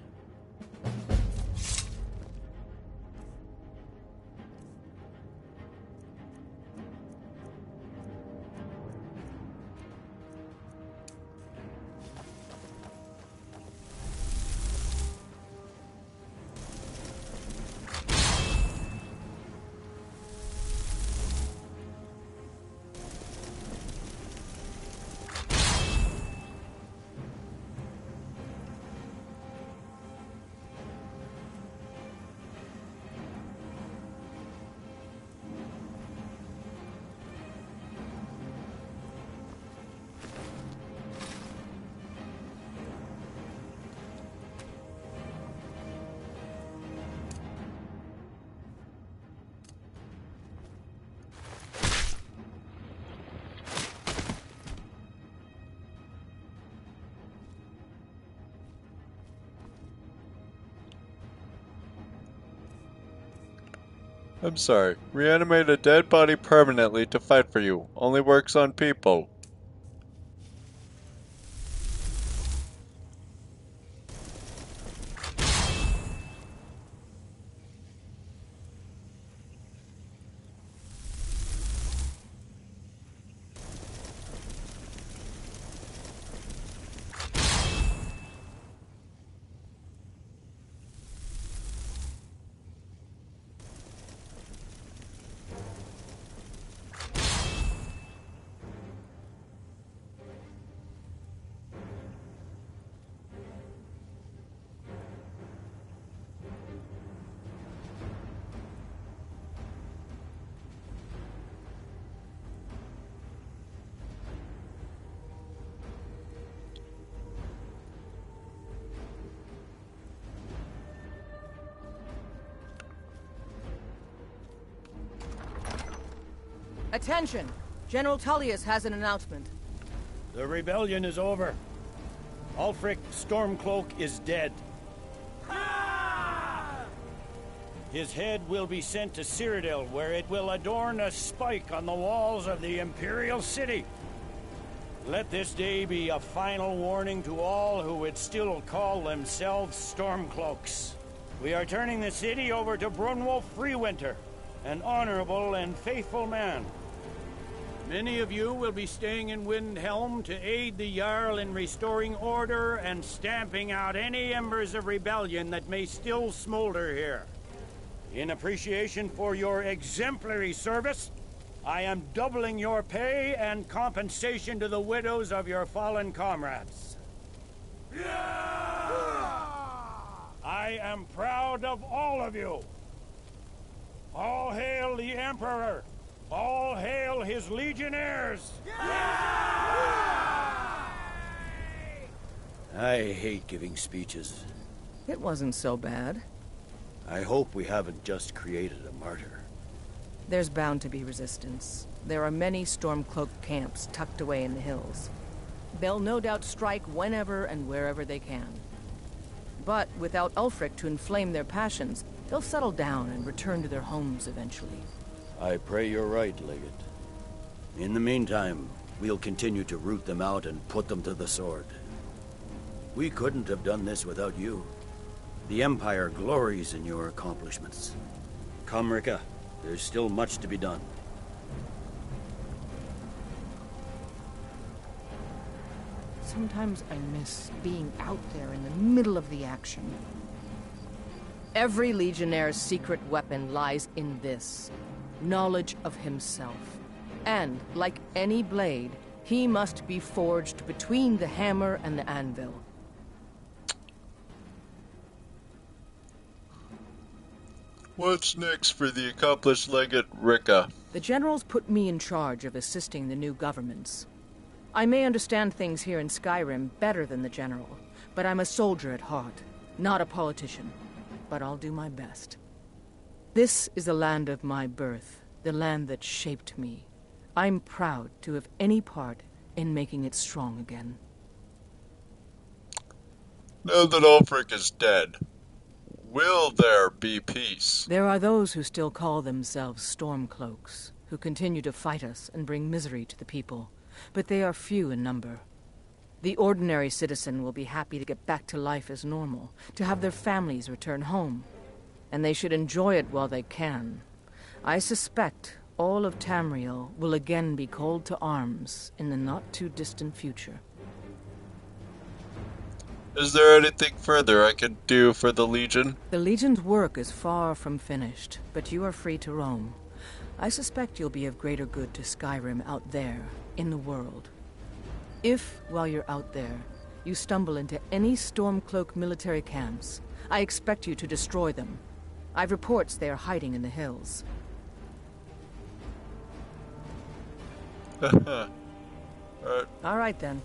I'm sorry. Reanimate a dead body permanently to fight for you. Only works on people.
Attention! General Tullius has an announcement.
The rebellion is over. Ulfric Stormcloak is dead. His head will be sent to Cyrodiil, where it will adorn a spike on the walls of the Imperial City. Let this day be a final warning to all who would still call themselves Stormcloaks. We are turning the city over to Brunwolf Freewinter, an honorable and faithful man. Many of you will be staying in Windhelm to aid the Jarl in restoring order and stamping out any embers of rebellion that may still smolder here. In appreciation for your exemplary service, I am doubling your pay and compensation to the widows of your fallen comrades. I am proud of all of you. All hail the Emperor! All hail his legionnaires!
I hate giving speeches.
It wasn't so bad.
I hope we haven't just created a martyr.
There's bound to be resistance. There are many Stormcloak camps tucked away in the hills. They'll no doubt strike whenever and wherever they can. But without Ulfric to inflame their passions, they'll settle down and return to their homes eventually.
I pray you're right, Legate. In the meantime, we'll continue to root them out and put them to the sword. We couldn't have done this without you. The Empire glories in your accomplishments. Come, Rika. There's still much to be done.
Sometimes I miss being out there in the middle of the action. Every Legionnaire's secret weapon lies in this. Knowledge of himself. And, like any blade, he must be forged between the hammer and the anvil.
What's next for the accomplished legate Rika?
The generals put me in charge of assisting the new governments. I may understand things here in Skyrim better than the general, but I'm a soldier at heart, not a politician. But I'll do my best. This is the land of my birth, the land that shaped me. I'm proud to have any part in making it strong again.
Now that Ulfric is dead, will there be peace?
There are those who still call themselves Stormcloaks, who continue to fight us and bring misery to the people, but they are few in number. The ordinary citizen will be happy to get back to life as normal, to have their families return home, and they should enjoy it while they can. I suspect all of Tamriel will again be called to arms in the not-too-distant future.
Is there anything further I can do for the Legion?
The Legion's work is far from finished, but you are free to roam. I suspect you'll be of greater good to Skyrim out there, in the world. If, while you're out there, you stumble into any Stormcloak military camps, I expect you to destroy them. I've reports they are hiding in the hills. All right, then.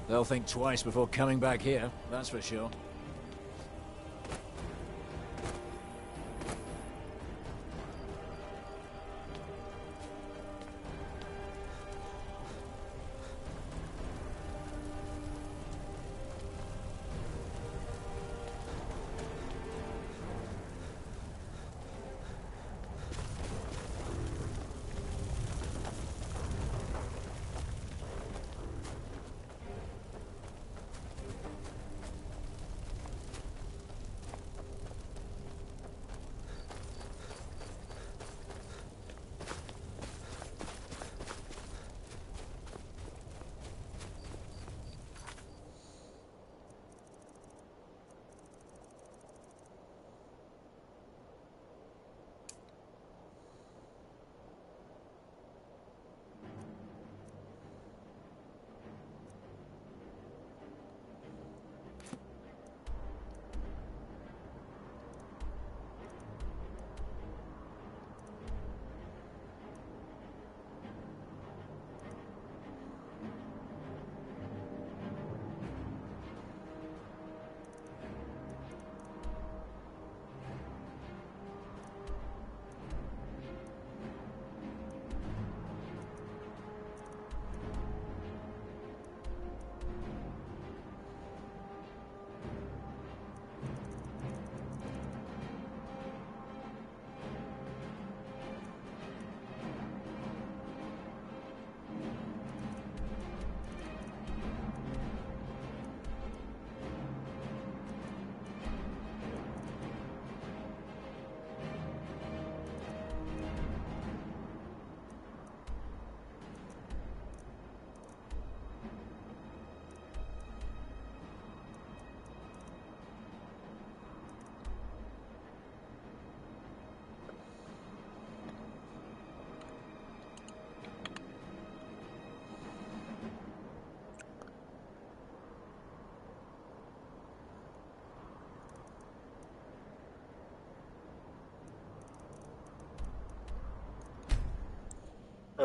They'll think twice before coming back here, that's for sure.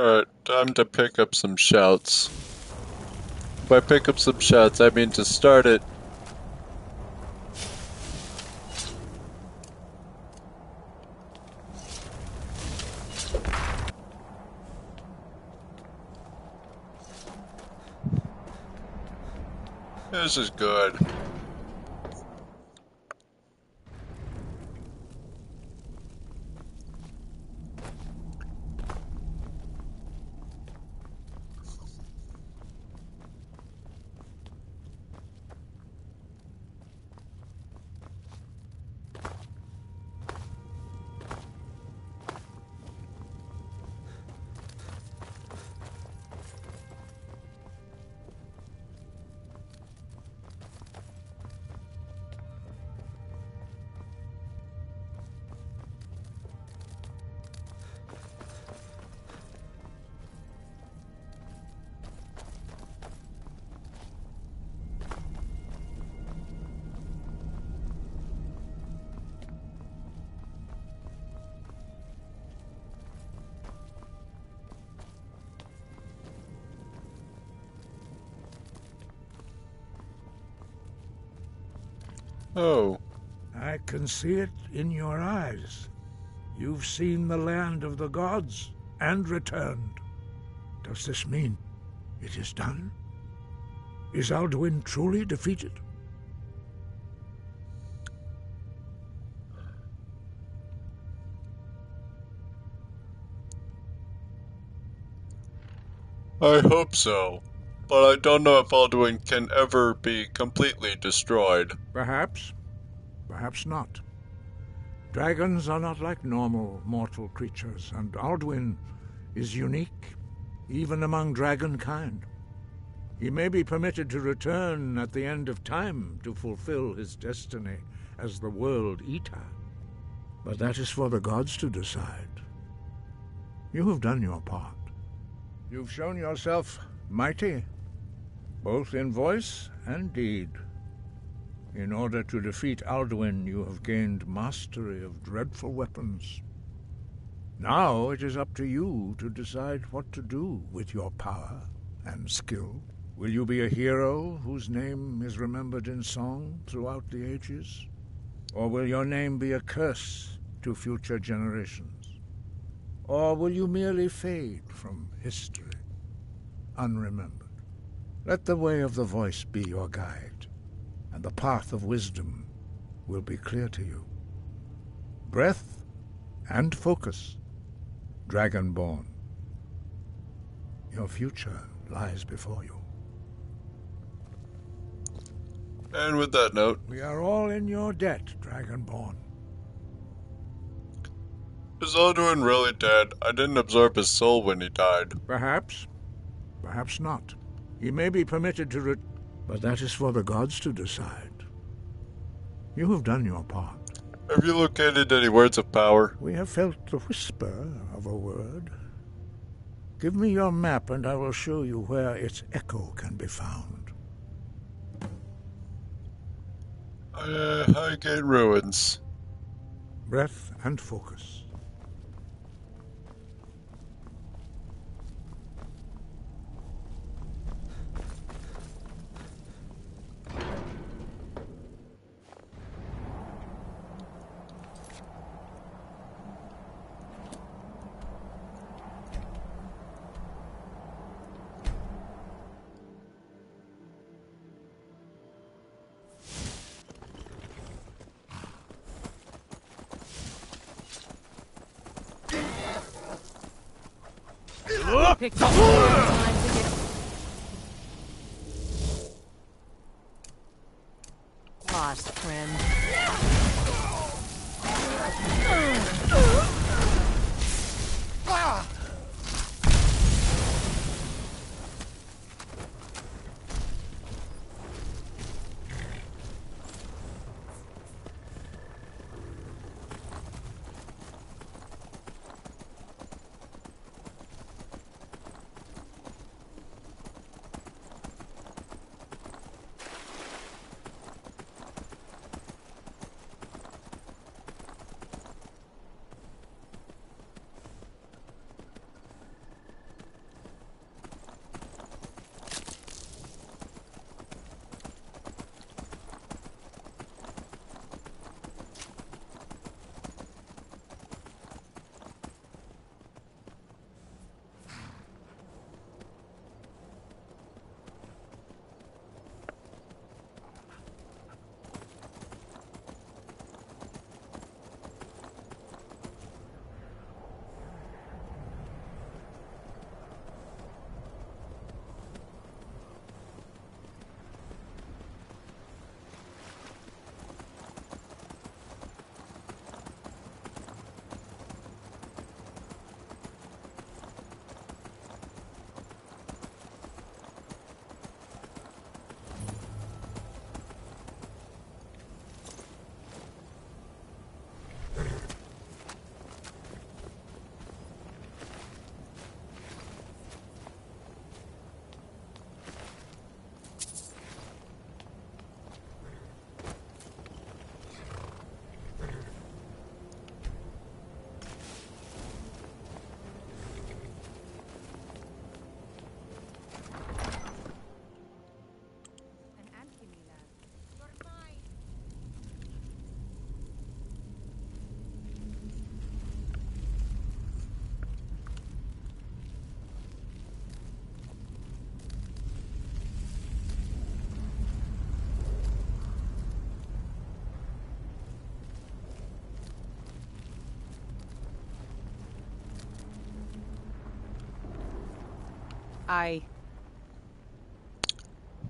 Alright, time to pick up some shouts. By pick up some shouts, I mean to start it. This is good. Oh.
I can see it in your eyes. You've seen the land of the gods and returned. Does this mean it is done? Is Alduin truly defeated?
I hope so, but I don't know if Alduin can ever be completely destroyed.
Perhaps. Perhaps not. Dragons are not like normal mortal creatures, and Alduin is unique, even among dragon kind. He may be permitted to return at the end of time to fulfill his destiny as the World Eater. But that is for the gods to decide. You have done your part. You've shown yourself mighty, both in voice and deed. In order to defeat Alduin, you have gained mastery of dreadful weapons. Now it is up to you to decide what to do with your power and skill. Will you be a hero whose name is remembered in song throughout the ages? Or will your name be a curse to future generations? Or will you merely fade from history, unremembered? Let the way of the voice be your guide, and the path of wisdom will be clear to you. Breath and focus, Dragonborn. Your future lies before you.
And with that note,
we are all in your debt, Dragonborn.
Is Alduin really dead? I didn't absorb his soul when he died.
Perhaps. Perhaps not. He may be permitted to but that is for the gods to decide. You have done your part.
Have you located any words of power?
We have felt the whisper of a word. Give me your map and I will show you where its echo can be found.
Highgate Ruins.
Breath and focus.
Picked up more time to get... Lost friend.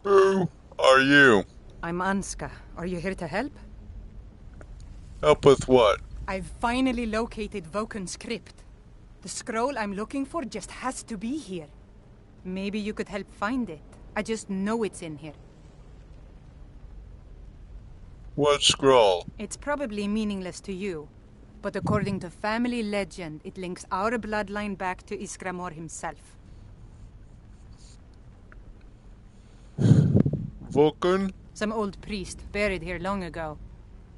Who are you?
I'm Anska. Are you here to help?
Help with what?
I've finally located Voken's crypt. The scroll I'm looking for just has to be here. Maybe you could help find it. I just know it's in here.
What scroll?
It's probably meaningless to you, but according to family legend, it links our bloodline back to Iskramor himself.
Vulcan?
Some old priest buried here long ago.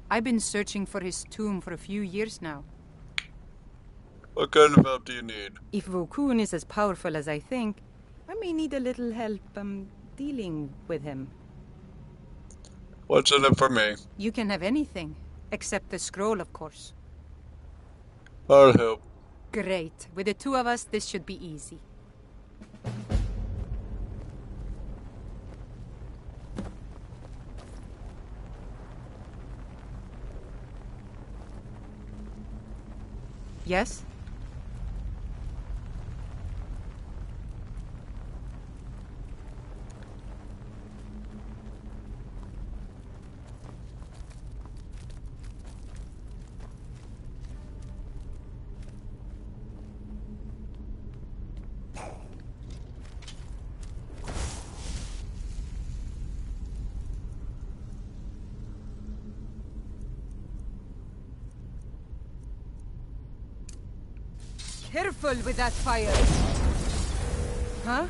I've been searching for his tomb for a few years now.
What kind of help do you need?
If Vokun is as powerful as I think, I may need a little help, dealing with him.
What's in it for me?
You can have anything, except the scroll, of course.
I'll help.
Great. With the two of us, this should be easy. Yes? Careful with that fire! Huh?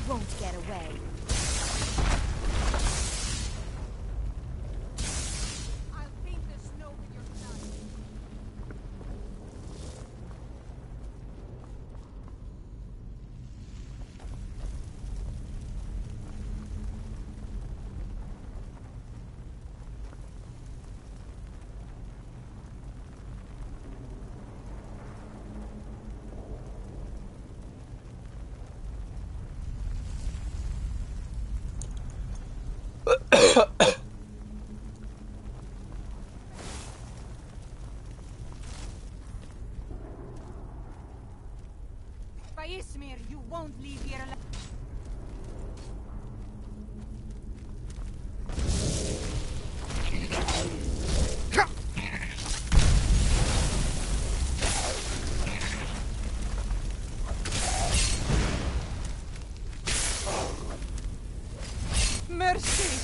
Won't get away.
I'll paint the snow with your blood. Ismir, you won't leave here alive. Mercy!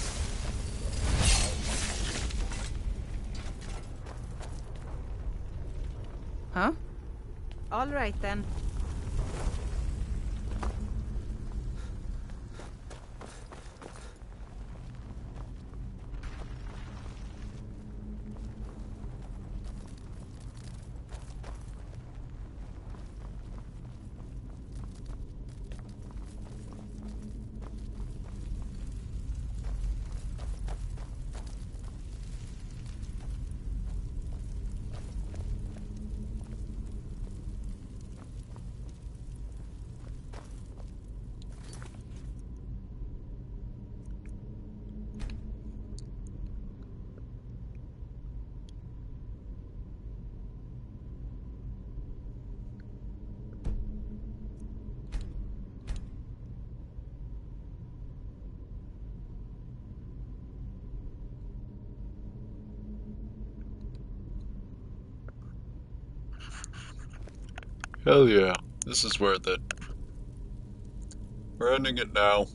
Huh? All right then.
Hell yeah, this is worth it. We're ending it now.